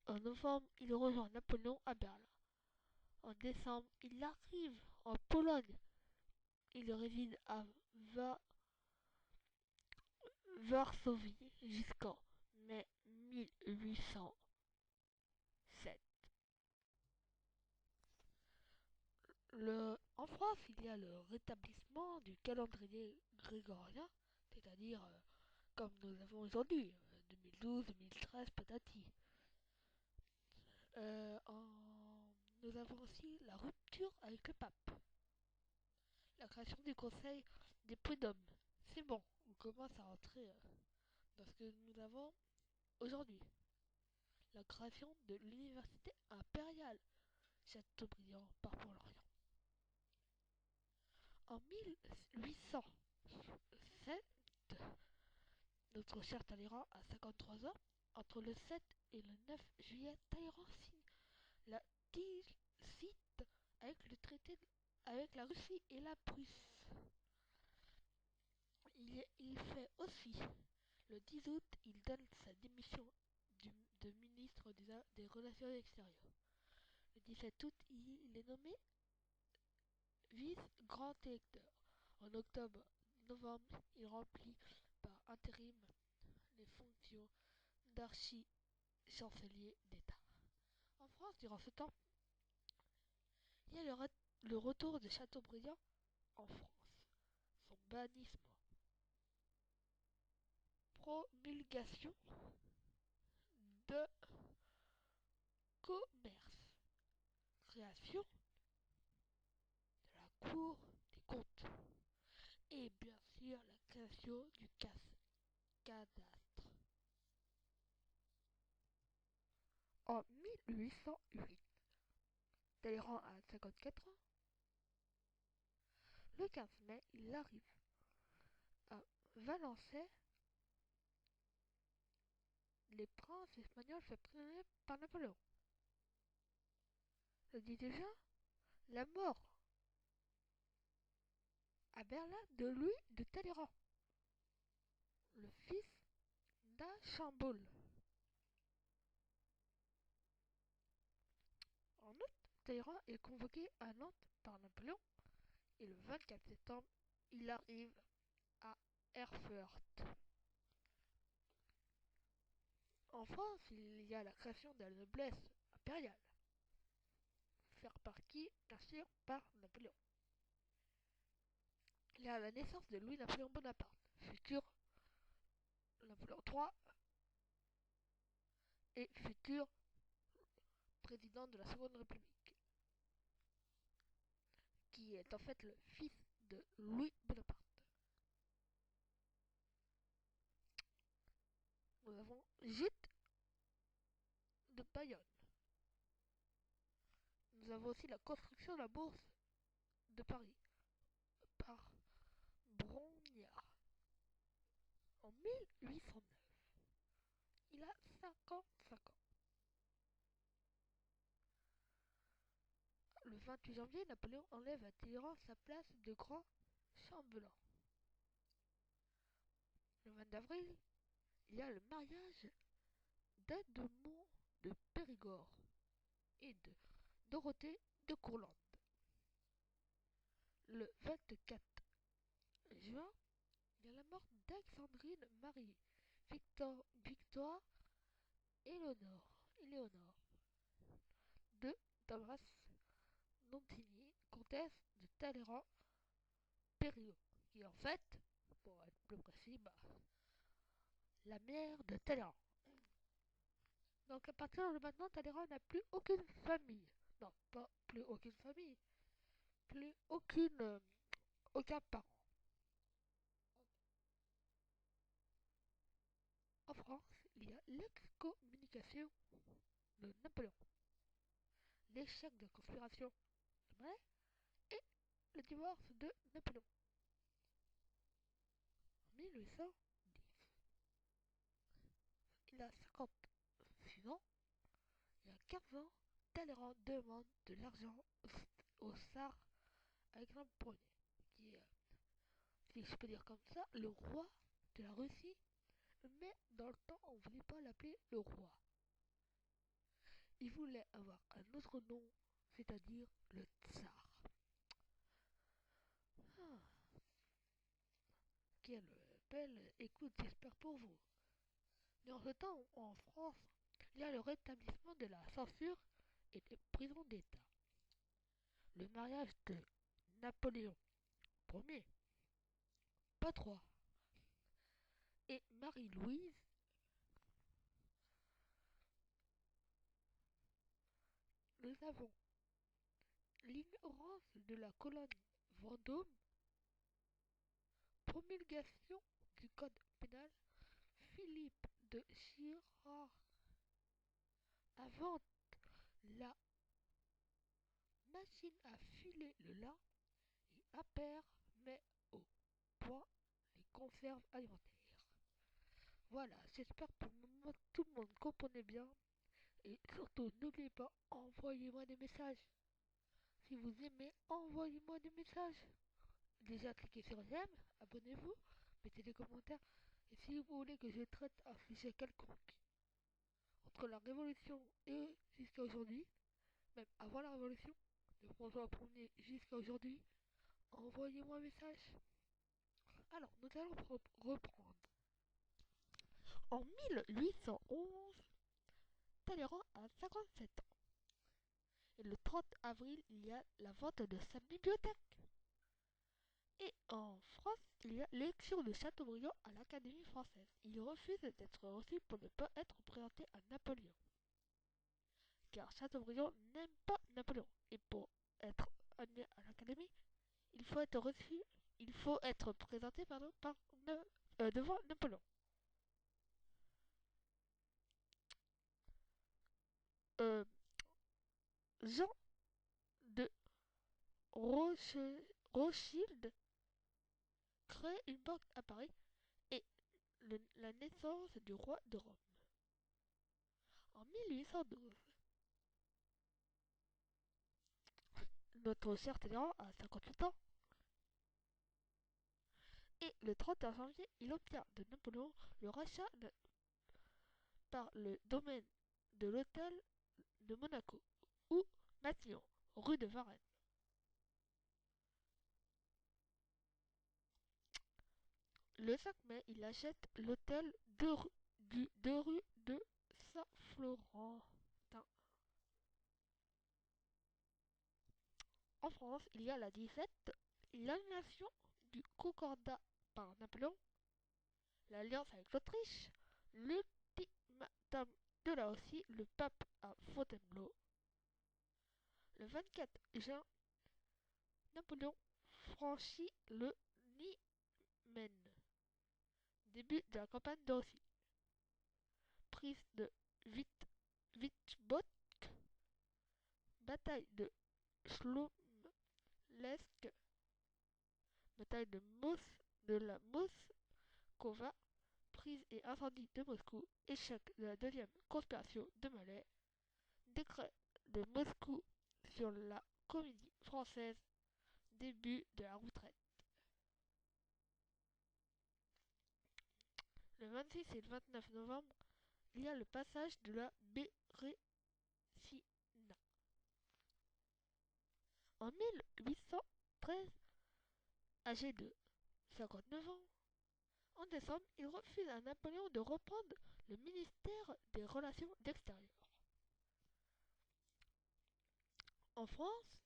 En novembre, il rejoint Napoléon à Berlin. En décembre, il arrive en Pologne. Il réside à Varsovie jusqu'en mai 1807. En France, il y a le rétablissement du calendrier grégorien, c'est-à-dire comme nous avons aujourd'hui, 2012, 2013, patati. Nous avons aussi la rupture avec le pape, la création du conseil des prud'hommes. C'est bon, on commence à rentrer dans ce que nous avons aujourd'hui. La création de l'université impériale, Chateaubriand, Port-Lorient. En 1807, notre cher Talleyrand a 53 ans. Entre le 7 et le 9 juillet, Talleyrand signe la Tilsit avec le traité avec la Russie et la Prusse. Il fait aussi, le 10 août, il donne sa démission de ministre des Relations extérieures. Le 17 août, il est nommé vice-grand électeur. En octobre-novembre, il remplit par intérim les fonctions d'archi-chancelier d'État. En France, durant ce temps, il y a le retour de Chateaubriand en France, son bannissement, promulgation de commerce, création de la Cour des comptes et bien sûr la création du cadastre. En 1808, Talleyrand a 54 ans. Le 15 mai, il arrive à Valençay. Les princes espagnols fait prisonniers par Napoléon. Le 10 juin, la mort à Berlin de Louis de Talleyrand, le fils d'Achambault. En août, Talleyrand est convoqué à Nantes par Napoléon et le 24 septembre, il arrive à Erfurt. En France, il y a la création de la noblesse impériale, faire par qui, bien sûr, par Napoléon. Il y a la naissance de Louis-Napoléon Bonaparte, futur Napoléon III et futur président de la Seconde République, qui est en fait le fils de Louis Bonaparte. Nous avons Gîte de Bayonne. Nous avons aussi la construction de la bourse de Paris par Brongniart en 1809. Il a 55 ans. Le 28 janvier, Napoléon enlève à Talleyrand sa place de grand chambellan. Le 20 avril, il y a le mariage d'Edmond de Périgord et de Dorothée de Courlande. Le 24 juin, il y a la mort d'Alexandrine Marie Victoire Éléonore de Damas Montigny, comtesse de Talleyrand-Périgot, qui est en fait, pour être plus précis, la mère de Talleyrand. Donc à partir de maintenant, Talleyrand n'a plus aucune famille. Non, pas plus aucune famille, plus aucun parent. En France, il y a l'excommunication de Napoléon, l'échec de la conspiration de Marais et le divorce de Napoléon. En 1810, il a 56 ans. Il y a 15 ans, Talleyrand demande de l'argent au tsar Alexandre Ier, qui est, si je peux dire comme ça, le roi de la Russie, mais dans le temps, on ne voulait pas l'appeler le roi. Il voulait avoir un autre nom, c'est-à-dire le tsar. Ah, quelle belle écoute, j'espère pour vous. Mais en ce temps, en France, il y a le rétablissement de la censure et des prisons d'État. Le mariage de Napoléon Ier, pas trois, et Marie-Louise, nous avons l'ignorance de la colonne Vendôme, promulgation du code pénal, Philippe de Girard invente la machine à filer le lin et Appert met au point les conserves alimentaires. Voilà, j'espère que tout le monde comprenait bien. Et surtout, n'oubliez pas, envoyez-moi des messages. Si vous aimez, envoyez-moi des messages. Déjà, cliquez sur j'aime, abonnez-vous, mettez des commentaires. Et si vous voulez que je traite un sujet quelconque, entre la Révolution et jusqu'à aujourd'hui, même avant la Révolution, de François Ier jusqu'à aujourd'hui, envoyez-moi un message. Alors, nous allons reprendre. En 1811, Talleyrand a 57 ans. Et le 30 avril, il y a la vente de sa bibliothèque. Et en France, il y a l'élection de Chateaubriand à l'Académie française. Il refuse d'être reçu pour ne pas être présenté à Napoléon. Car Chateaubriand n'aime pas Napoléon. Et pour être admis à l'Académie, il faut être reçu, il faut être présenté devant Napoléon. Euh, Jean de Rothschild crée une banque à Paris et la naissance du roi de Rome. En 1812, notre cher Talleyrand a 58 ans et le 31 janvier, il obtient de Napoléon le rachat par le domaine de l'hôtel de Monaco ou Matignon, rue de Varennes. Le 5 mai, il achète l'hôtel du 2 rue de Saint-Florentin. En France, il y a la 17, l'annulation du Concordat par Napoléon, l'alliance avec l'Autriche, l'ultimatum de la Russie, le pape à Fontainebleau. Le 24 juin, Napoléon franchit le Niemen. Début de la campagne de Russie. Prise de Vitebsk, bataille de Smolensk, bataille de la Moskova, prise et incendie de Moscou, échec de la deuxième conspiration de Malais, décret de Moscou sur la Comédie Française, début de la retraite. Le 26 et le 29 novembre, il y a le passage de la Bérézina. En 1813, âgé de 59 ans, en décembre, il refuse à Napoléon de reprendre le ministère des Relations extérieures. En France,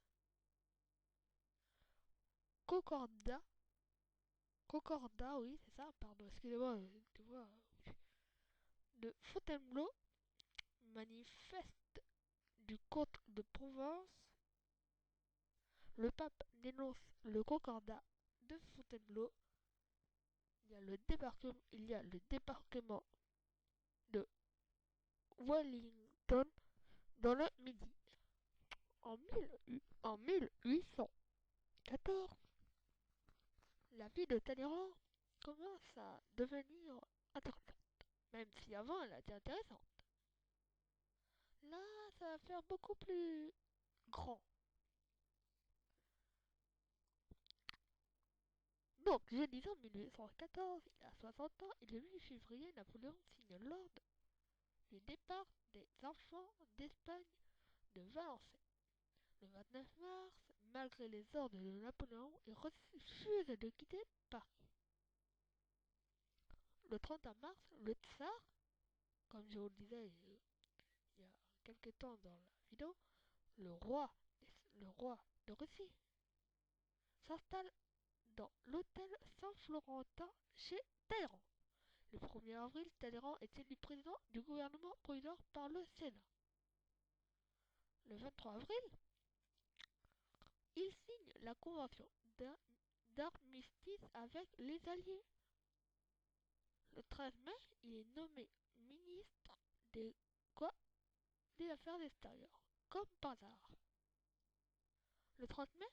Concordat, oui, c'est ça, pardon, excusez-moi, de Fontainebleau, manifeste du comte de Provence, le pape dénonce le Concordat de Fontainebleau, il y a le débarquement de Wellington dans le Midi. En 1814, la vie de Talleyrand commence à devenir intéressante, même si avant elle était intéressante. Là, ça va faire beaucoup plus grand. Donc, je disais en 1814, il a 60 ans et le 8 février, Napoléon signe l'ordre du départ des enfants d'Espagne de Valenciennes. Le 29 mars, malgré les ordres de Napoléon, il refuse de quitter Paris. Le 31 mars, le tsar, comme je vous le disais il y a quelques temps dans la vidéo, le roi, le roi de Russie, s'installe dans l'hôtel Saint-Florentin chez Talleyrand. Le 1er avril, Talleyrand est élu président du gouvernement provisoire par le Sénat. Le 23 avril, il signe la convention d'armistice avec les Alliés. Le 13 mai, il est nommé ministre des, des Affaires extérieures, comme par hasard. Le 30 mai,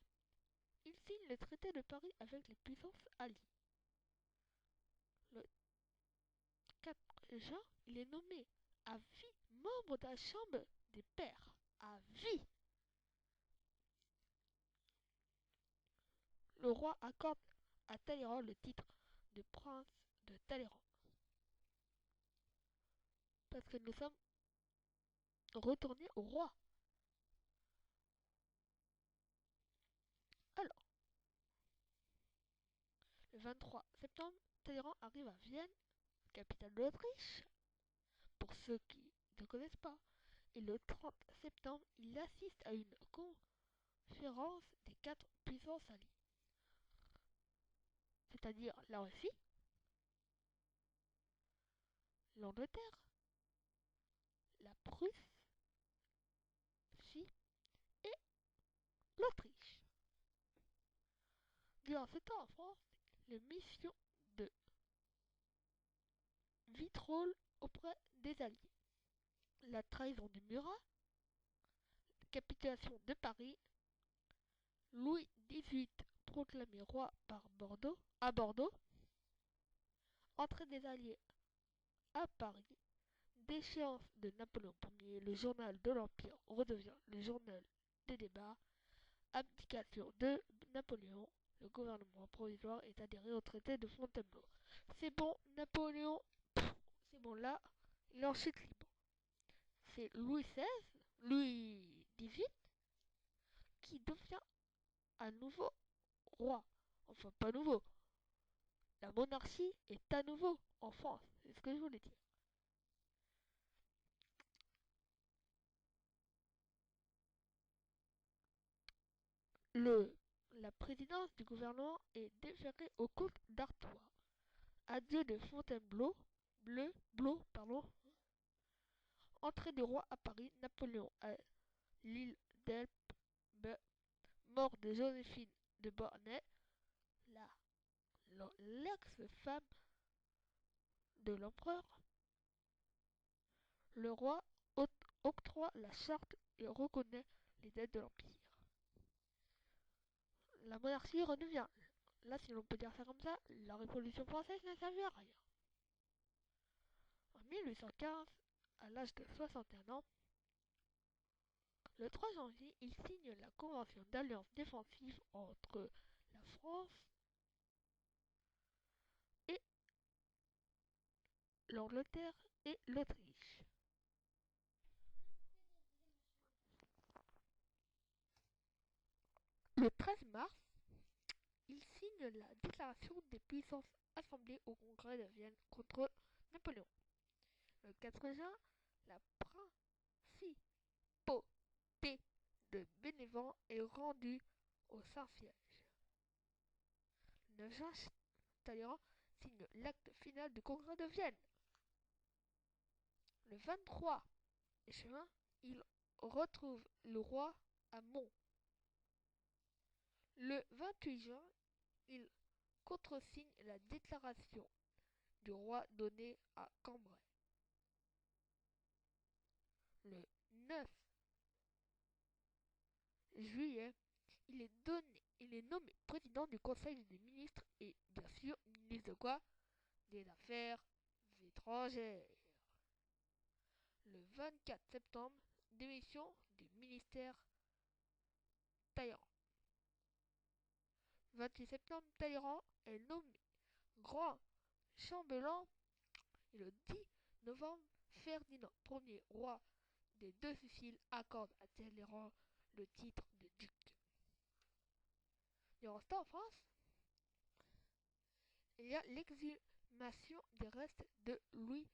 il signe le traité de Paris avec les puissances alliées. Le 4 juin, il est nommé à vie membre de la Chambre des Pairs. À vie. Le roi accorde à Talleyrand le titre de prince de Talleyrand. Parce que nous sommes retournés au roi. Alors, le 23 septembre, Talleyrand arrive à Vienne, capitale de l'Autriche, pour ceux qui ne connaissent pas. Et le 30 septembre, il assiste à une conférence des 4 puissances alliées. C'est-à-dire la Russie, l'Angleterre, la Prusse et l'Autriche. Durant ce temps en France, les missions de Vitrolles auprès des Alliés, la trahison de Murat, la capitulation de Paris, Louis XVIII proclamé roi à Bordeaux, entrée des Alliés à Paris, déchéance de Napoléon Ier, le journal de l'Empire redevient le journal des débats, abdication de Napoléon, le gouvernement provisoire est adhéré au traité de Fontainebleau. C'est bon, Napoléon, c'est bon là, il est en chute libre. C'est Louis XVIII, qui devient à nouveau roi. Enfin, pas nouveau. La monarchie est à nouveau en France. C'est ce que je voulais dire. Le, la présidence du gouvernement est déférée au comte d'Artois. Adieu de Fontainebleau, pardon. Entrée du roi à Paris, Napoléon à l'île d'Elbe, mort de Joséphine de Beauharnais, l'ex-femme de l'empereur. Le roi octroie la charte et reconnaît les dettes de l'empire. La monarchie redevient, là si l'on peut dire ça comme ça, la Révolution française n'a servi à rien. En 1815, à l'âge de 61 ans, le 3 janvier, il signe la convention d'alliance défensive entre la France et l'Angleterre et l'Autriche. Le 13 mars, il signe la déclaration des puissances assemblées au congrès de Vienne contre Napoléon. Le 4 juin, la principauté de Bénévent est rendue au Saint-Siège. Le 9 juin, Talleyrand signe l'acte final du congrès de Vienne. Le 23 juin, il retrouve le roi à Mont. Le 28 juin, il contresigne la déclaration du roi donnée à Cambrai. Le 9 juillet, il est nommé président du Conseil des ministres et, bien sûr, ministre de quoi? Des Affaires étrangères. Le 24 septembre, démission du ministère Talleyrand. 28 septembre, Talleyrand est nommé grand chambellan et le 10 novembre, Ferdinand Ier, roi des deux Siciles, accorde à Talleyrand le titre de duc. Durant ce temps, en France, il y a l'exhumation des restes de Louis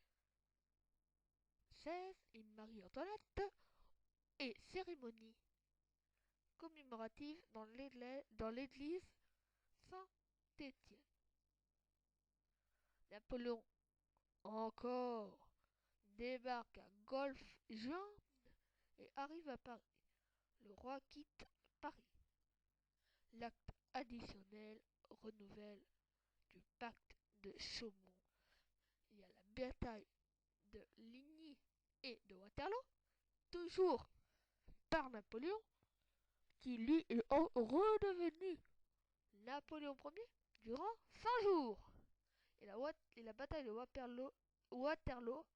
XVI et Marie-Antoinette et cérémonie commémorative dans l'église Saint-Étienne. Napoléon, encore, débarque à Golfe-Juan et arrive à Paris. Le roi quitte Paris. L'acte additionnel renouvelle du pacte de Chaumont. Il y a la bataille de Ligny et de Waterloo, toujours par Napoléon, qui lui est redevenu Napoléon Ier durant 100 jours. Et la bataille de Waterloo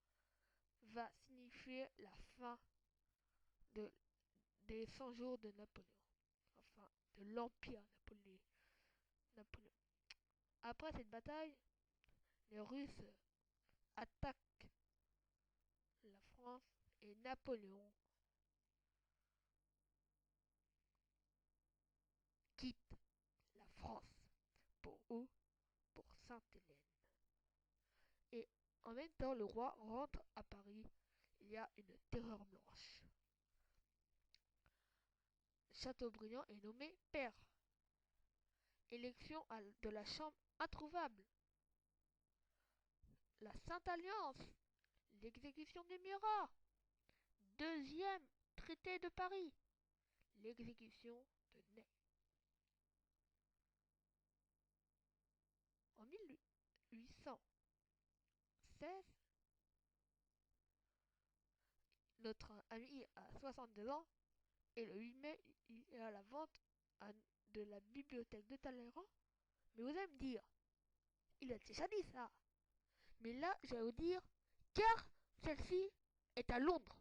va signifier la fin de, des 100 jours de Napoléon. Enfin, de l'Empire Napoléon. Après cette bataille, les Russes attaquent la France et Napoléon quitte la France. Pour où? Pour Sainte-Hélène. Et en même temps, le roi rentre à Paris. Il y a une terreur blanche. Chateaubriand est nommé père. Élection de la Chambre introuvable. La Sainte Alliance. L'exécution des Murat. Deuxième traité de Paris. L'exécution de Ney. En 1816, notre ami a 62 ans et le 8 mai, il est à la vente de la bibliothèque de Talleyrand. Mais vous allez me dire, il a déjà dit ça. Mais là, je vais vous dire, car celle-ci est à Londres.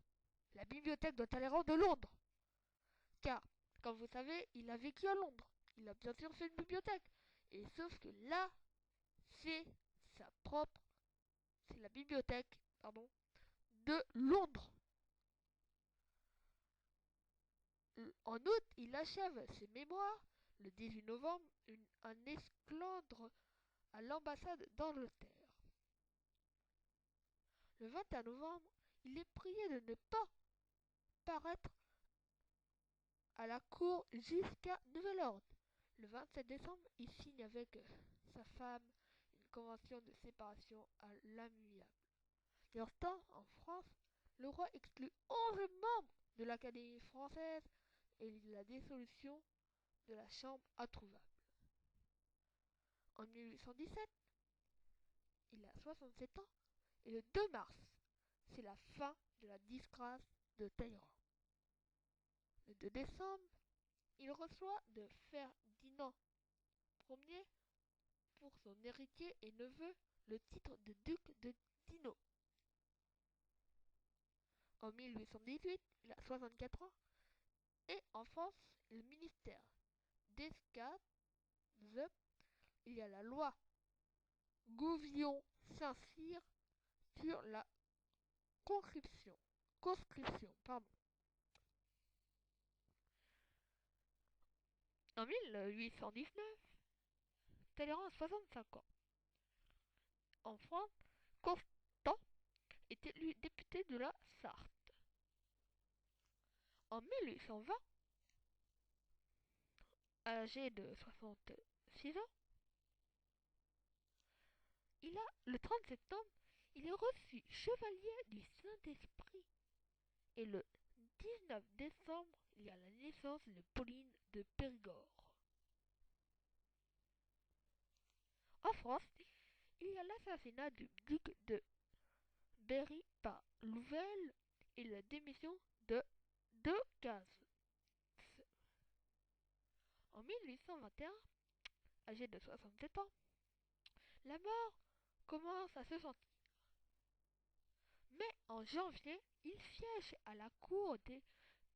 La bibliothèque de Talleyrand de Londres. Car, comme vous savez, il a vécu à Londres. Il a bien sûr fait une bibliothèque. Et sauf que là, c'est sa propre, c'est la bibliothèque, pardon, de Londres. En août, il achève ses mémoires. Le 18 novembre, un esclandre à l'ambassade d'Angleterre. Le 21 novembre, il est prié de ne pas paraître à la cour jusqu'à nouvel ordre. Le 27 décembre, il signe avec sa femme une convention de séparation à l'amiable. Dès ce temps, en France, le roi exclut 11 membres de l'Académie française et la dissolution de la Chambre introuvable. En 1817, il a 67 ans et le 2 mars, c'est la fin de la disgrâce de Talleyrand. Le 2 décembre, il reçoit de Ferdinand Ier pour son héritier et neveu le titre de duc de Dino. En 1818, il a 64 ans et en France, le ministère d'Escadre, il y a la loi Gouvion-Saint-Cyr sur la conscription. En 1819, Talleyrand a 65 ans. En France, Constant est élu député de la Sarthe. En 1820, âgé de 66 ans, le 30 septembre, il est reçu chevalier du Saint-Esprit. Et le 19 décembre, il y a la naissance de Pauline de Périgord. En France, il y a l'assassinat du duc de Berry par Louvel et la démission de Decazes. En 1821, âgé de 67 ans, la mort commence à se sentir. Mais en janvier, il siège à la cour des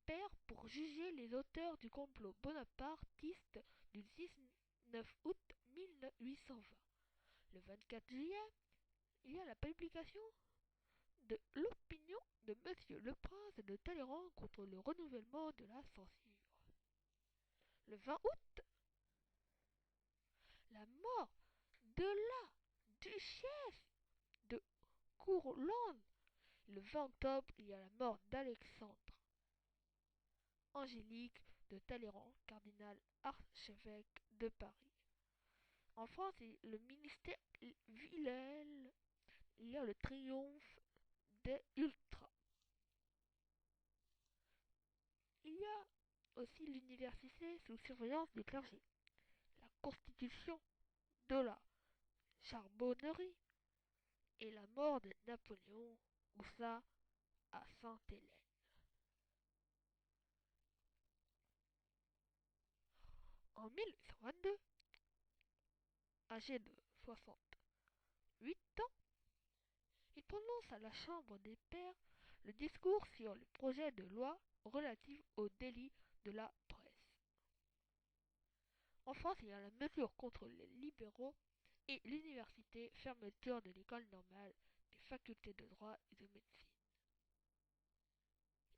pairs pour juger les auteurs du complot bonapartiste du 19 août 1820. Le 24 juillet, il y a la publication de l'opinion de Monsieur le Prince de Talleyrand contre le renouvellement de la censure. Le 20 août, la mort de la duchesse de Courlande. Le 20 octobre, il y a la mort d'Alexandre Angélique de Talleyrand, cardinal archevêque de Paris. En France, le ministère Villèle, il y a le triomphe des ultras. Il y a aussi l'université sous surveillance du clergé, la constitution de la charbonnerie et la mort de Napoléon, ou ça à Sainte-Hélène. En 1822, âgé de 68 ans, il prononce à la Chambre des pairs le discours sur le projet de loi relatif au délit de la presse. En France, il y a la mesure contre les libéraux et l'université, fermeture de l'école normale, des facultés de droit et de médecine.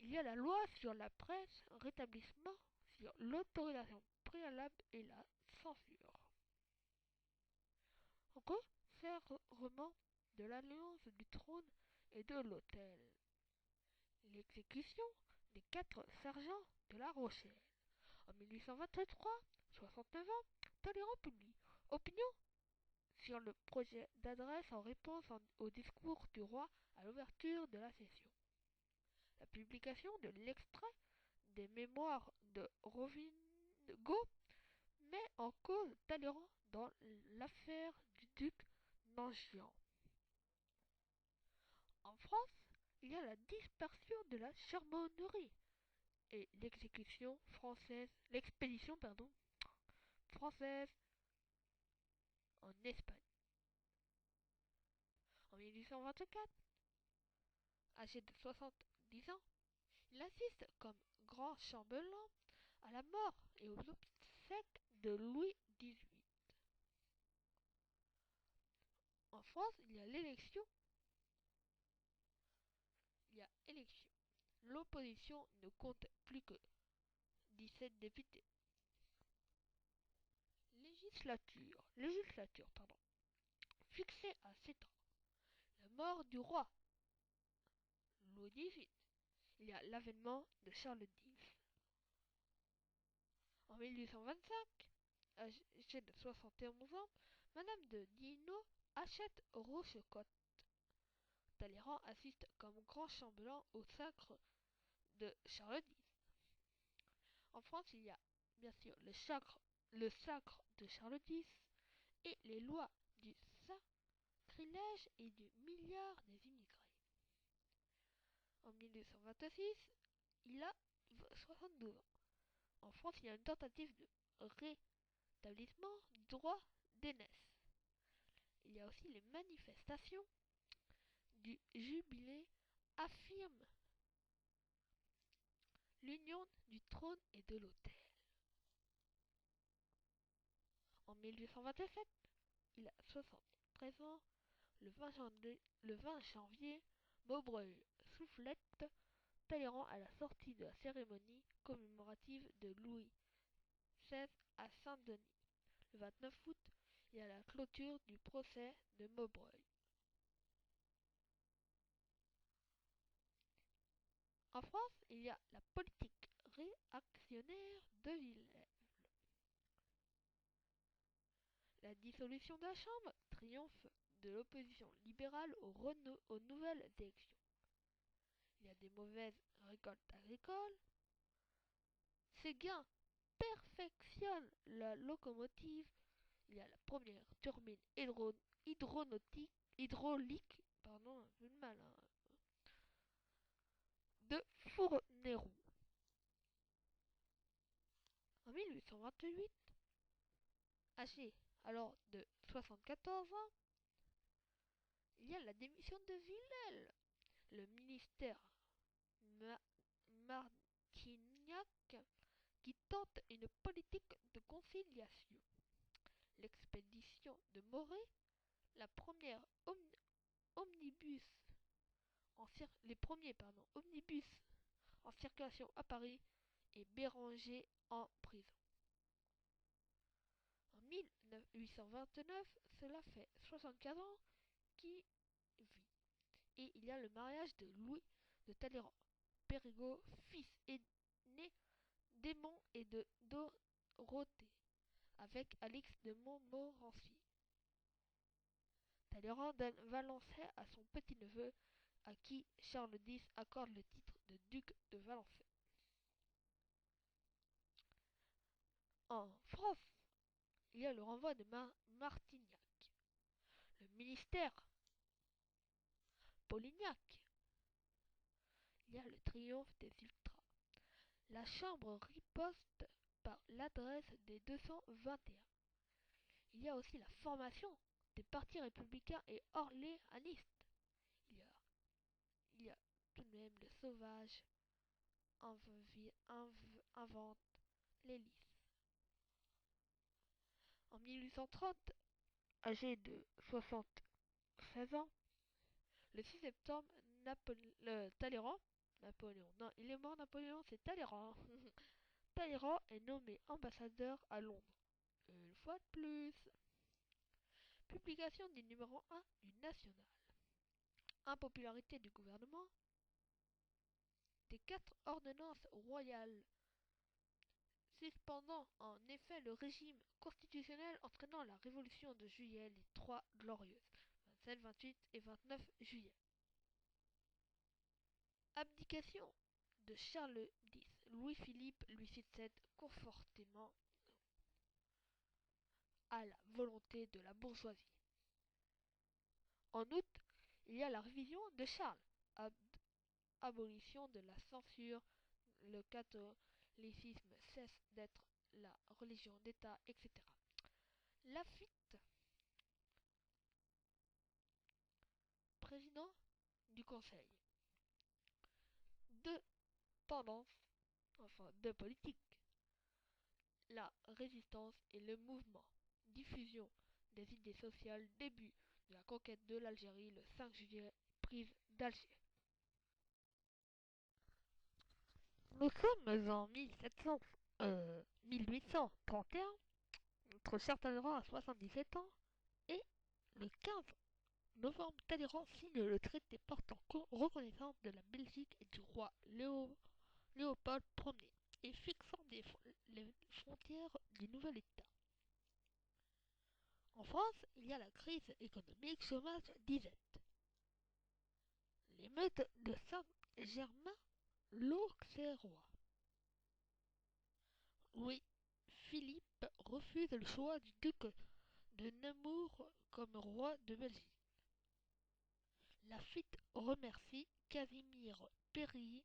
Il y a la loi sur la presse, rétablissement sur l'autorisation préalable et la censure. Resserrement de l'alliance du trône et de l'autel. L'exécution des 4 sergents de La Rochelle. En 1823, 69 ans, Talleyrand publie Opinion sur le projet d'adresse en réponse au discours du roi à l'ouverture de la session. La publication de l'extrait des mémoires de Rovigo met en cause Talleyrand dans l'affaire du duc d'Enghien. En France, il y a la dispersion de la charbonnerie et l'expédition française en Espagne. En 1824, âgé de 70 ans, il assiste comme grand chambellan à la mort et aux obsèques de Louis XVIII. En France, il y a élection. L'opposition ne compte plus que 17 députés. Législature, fixée à 7 ans. La mort du roi Louis XVIII. Il y a l'avènement de Charles X. En 1825, âgée de 71 ans, Madame de Dino achète Rochecotte. Talleyrand assiste comme grand chambellan au sacre de Charles X. En France, il y a bien sûr le sacre de Charles X et les lois du sacrilège et du milliard des immigrés. En 1826, il a 72 ans. En France, il y a une tentative de rétablissement du droit d'aînesse. Il y a aussi les manifestations du jubilé affirment l'union du trône et de l'autel. En 1827, il a 73 ans. Le 20 janvier, Maubreuil soufflette Talleyrand à la sortie de la cérémonie commémorative de Louis XVI à Saint-Denis. Le 29 août, il y a la clôture du procès de Maubreuil. En France, il y a la politique réactionnaire de Villiers. La dissolution de la Chambre, triomphe de l'opposition libérale aux nouvelles élections. Il y a des mauvaises récoltes agricoles. Séguin perfectionne la locomotive. Il y a la première turbine hydraulique, pardon, un peu de mal, hein, de Fourneroux. En 1828, âgé alors de 74 ans, il y a la démission de Villèle. Le ministère Martignac qui tente une politique de conciliation. L'expédition de Moret, la première omnibus les premiers omnibus en circulation à Paris et Béranger en prison. En 1829, cela fait 75 ans qu'il vit. Et il y a le mariage de Louis de Talleyrand, Périgot, fils aîné d'Aimon et de Dorothée, avec Alix de Montmorency. Talleyrand donne Valençay à son petit-neveu, à qui Charles X accorde le titre de duc de Valençay. En France, il y a le renvoi de Martignac, le ministère Polignac, il y a le triomphe des ultras. La Chambre riposte par l'adresse des 221. Il y a aussi la formation des partis républicains et orléanistes. Il y a tout de même le sauvage invente l'hélice. En 1830, âgé de 76 ans, le 6 septembre, Napoléon, non, il est mort Napoléon, c'est Talleyrand. Talleyrand est nommé ambassadeur à Londres. Une fois de plus. Publication du numéro 1 du National. Impopularité du gouvernement. Des 4 ordonnances royales suspendant en effet le régime constitutionnel entraînant la révolution de juillet, les 3 glorieuses, 27, 28 et 29 juillet. Abdication de Charles X. Louis-Philippe lui succède confortément à la volonté de la bourgeoisie. En août, il y a la révision de Charles, abolition de la censure, le catholicisme cesse d'être la religion d'État, etc. Laffitte, président du Conseil. Deux tendances, enfin deux politiques. La résistance et le mouvement. Diffusion des idées sociales, début de la conquête de l'Algérie le 5 juillet, prise d'Alger. Nous sommes en 1831, notre cher Talleyrand a 77 ans, et le 15 novembre, Talleyrand signe le traité portant reconnaissance de la Belgique et du roi Léopold Ier et fixant les frontières du nouvel État. En France, il y a la crise économique, chômage, disette. L'émeute de Saint-Germain-l'Auxerrois. Louis-Philippe refuse le choix du duc de Nemours comme roi de Belgique. Laffitte remercie Casimir Périer,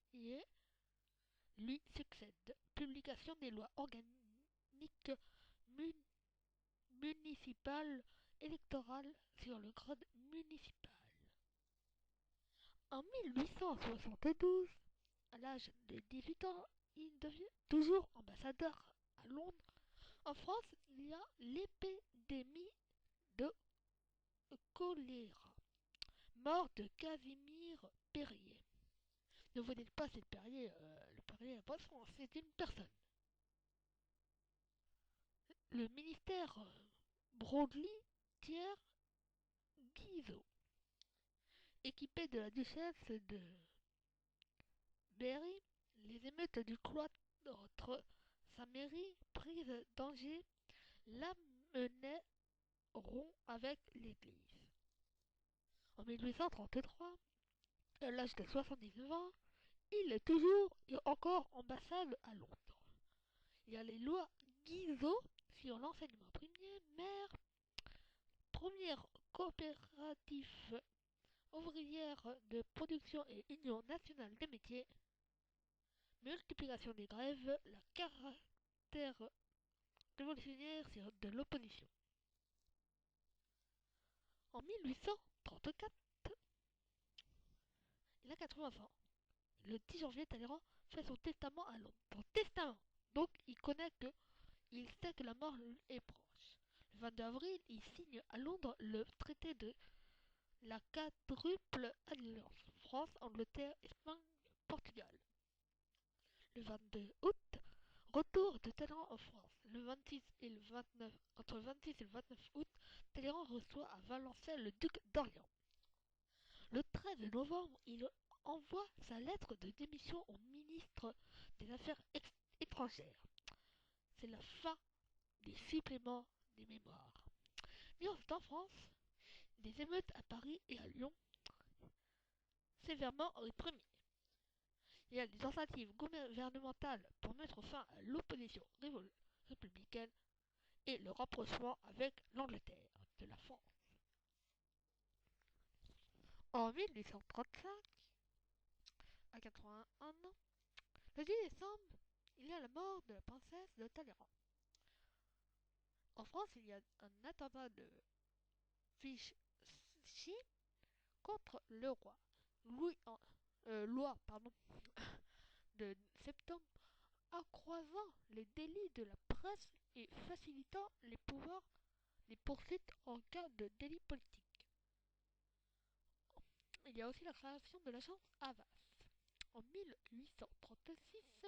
lui succède. Publication des lois organiques municipales électorales sur le grade municipal. En 1872, à l'âge de 18 ans, il devient toujours ambassadeur à Londres. En France, il y a l'épidémie de choléra. Mort de Casimir Périer. Ne vous dites pas c'est le Perrier, la poisson, c'est une personne. Le ministère Broglie Thiers Guizot, équipé de la duchesse de Berry, les émeutes du cloître Saint-Méry, prise d'Angers, l'ameneront avec l'Église. En 1833, à l'âge de 79 ans, il est toujours et encore ambassade à Londres. Il y a les lois Guizot sur l'enseignement primaire, première coopérative ouvrière de production et union nationale des métiers, multiplication des grèves, la caractère révolutionnaire de l'opposition. En 1834, il a 80 ans. Le 10 janvier, Talleyrand fait son testament à Londres. Son testament. Donc, il sait que la mort est proche. Le 22 avril, il signe à Londres le traité de la quadruple alliance France, Angleterre, Espagne, Portugal. Le 22 août, retour de Talleyrand en France. Entre le 26 et le 29 août, Talleyrand reçoit à Valenciennes le duc d'Orléans. Le 13 novembre, il envoie sa lettre de démission au ministre des Affaires étrangères. C'est la fin des suppléments des mémoires. Mais en France, des émeutes à Paris et à Lyon, sévèrement réprimées. Il y a des tentatives gouvernementales pour mettre fin à l'opposition républicaine et le rapprochement avec l'Angleterre de la France. En 1835, à 81 ans, le 10 décembre, il y a la mort de la princesse de Talleyrand. En France, il y a un attentat de Vichy contre le roi. Loi de septembre accroissant les délits de la presse et facilitant les poursuites en cas de délit politique. Il y a aussi la création de l'agence Havas. En 1836,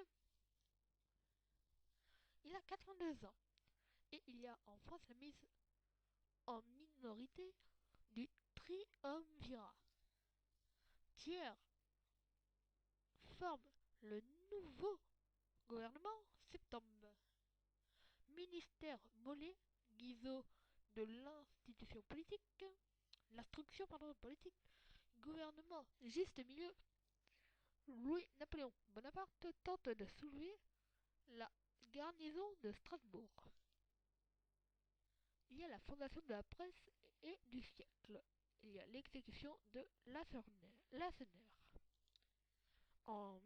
il a 82 ans et il y a en France la mise en minorité du triumvirat. Thiers forme le nouveau gouvernement septembre. Ministère Mollet, Guizot de l'institution politique, l'instruction politique, gouvernement juste milieu, Louis-Napoléon Bonaparte tente de soulever la garnison de Strasbourg. Il y a la fondation de la presse et du siècle. Il y a l'exécution de Laceneur. En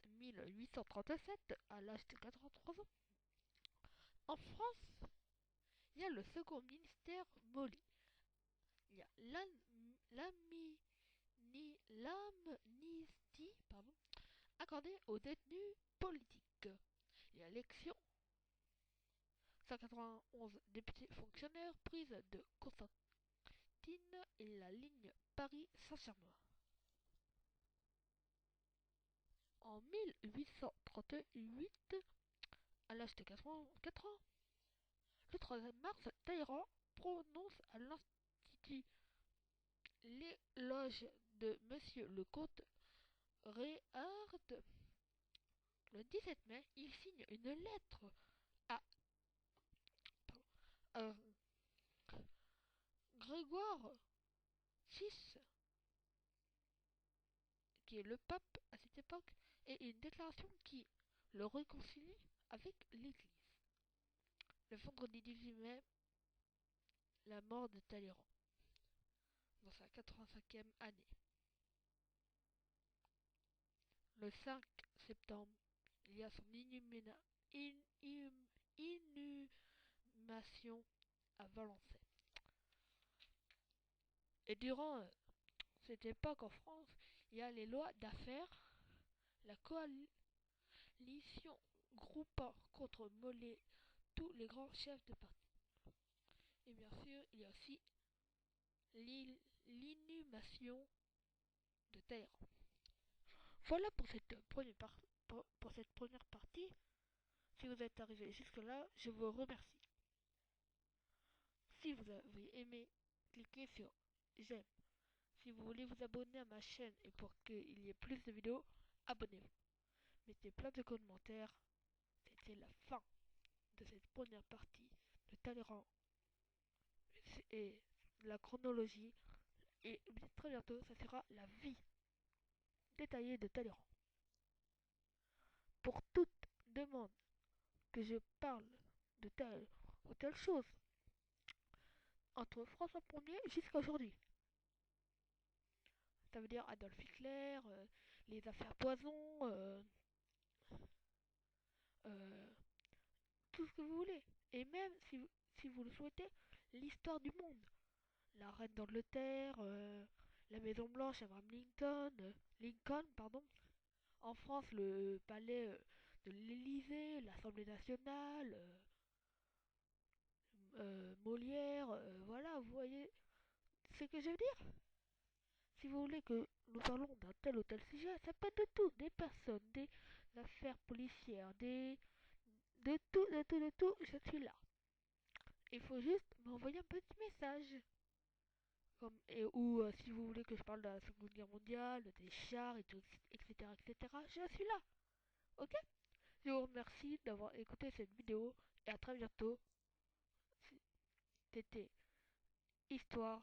1837, à l'âge de 83 ans, en France, il y a le second ministère Molly. Il y a l'amnistie accordée aux détenus politiques. Il y a l'élection 191 députés fonctionnaires prise de Constantine et la ligne Paris-Saint-Germain. En 1838, à l'âge de 84 ans, le 3 mars, Talleyrand prononce à l'Institut l'éloge de Monsieur le Comte Réard. Le 17 mai, il signe une lettre à euh, Grégoire VI, qui est le pape à cette époque, et une déclaration qui le réconcilie avec l'Église. Le vendredi 18 mai, la mort de Talleyrand, dans sa 85e année. Le 5 septembre, il y a son inhumation à Valençay. Et durant cette époque en France, il y a les lois d'affaires, la coalition groupant contre Mollet tous les grands chefs de parti. Et bien sûr, il y a aussi l'inhumation de Talleyrand. Voilà pour cette première partie. Si vous êtes arrivé jusque-là, je vous remercie. Si vous avez aimé, cliquez sur j'aime. Si vous voulez vous abonner à ma chaîne et pour qu'il y ait plus de vidéos, abonnez-vous. Mettez plein de commentaires. C'était la fin de cette première partie de Talleyrand et la chronologie. Et très bientôt, ça sera la vie détaillée de Talleyrand. Pour toute demande que je parle de telle ou telle chose, entre François Ier jusqu'à aujourd'hui. Ça veut dire Adolf Hitler, les affaires Poison, euh, tout ce que vous voulez. Et même, si vous le souhaitez, l'histoire du monde. La reine d'Angleterre, la Maison Blanche, Abraham Lincoln, En France, le palais de l'Élysée, l'Assemblée nationale, Molière, voilà, vous voyez ce que je veux dire. Si vous voulez que nous parlons d'un tel ou tel sujet, ça peut être de tout, des personnes, des affaires policières, de tout, de tout, je suis là. Il faut juste m'envoyer un petit message. Ou si vous voulez que je parle de la Seconde Guerre mondiale, des chars, et tout, etc., je suis là. Ok. Je vous remercie d'avoir écouté cette vidéo et à très bientôt. C'était Histoire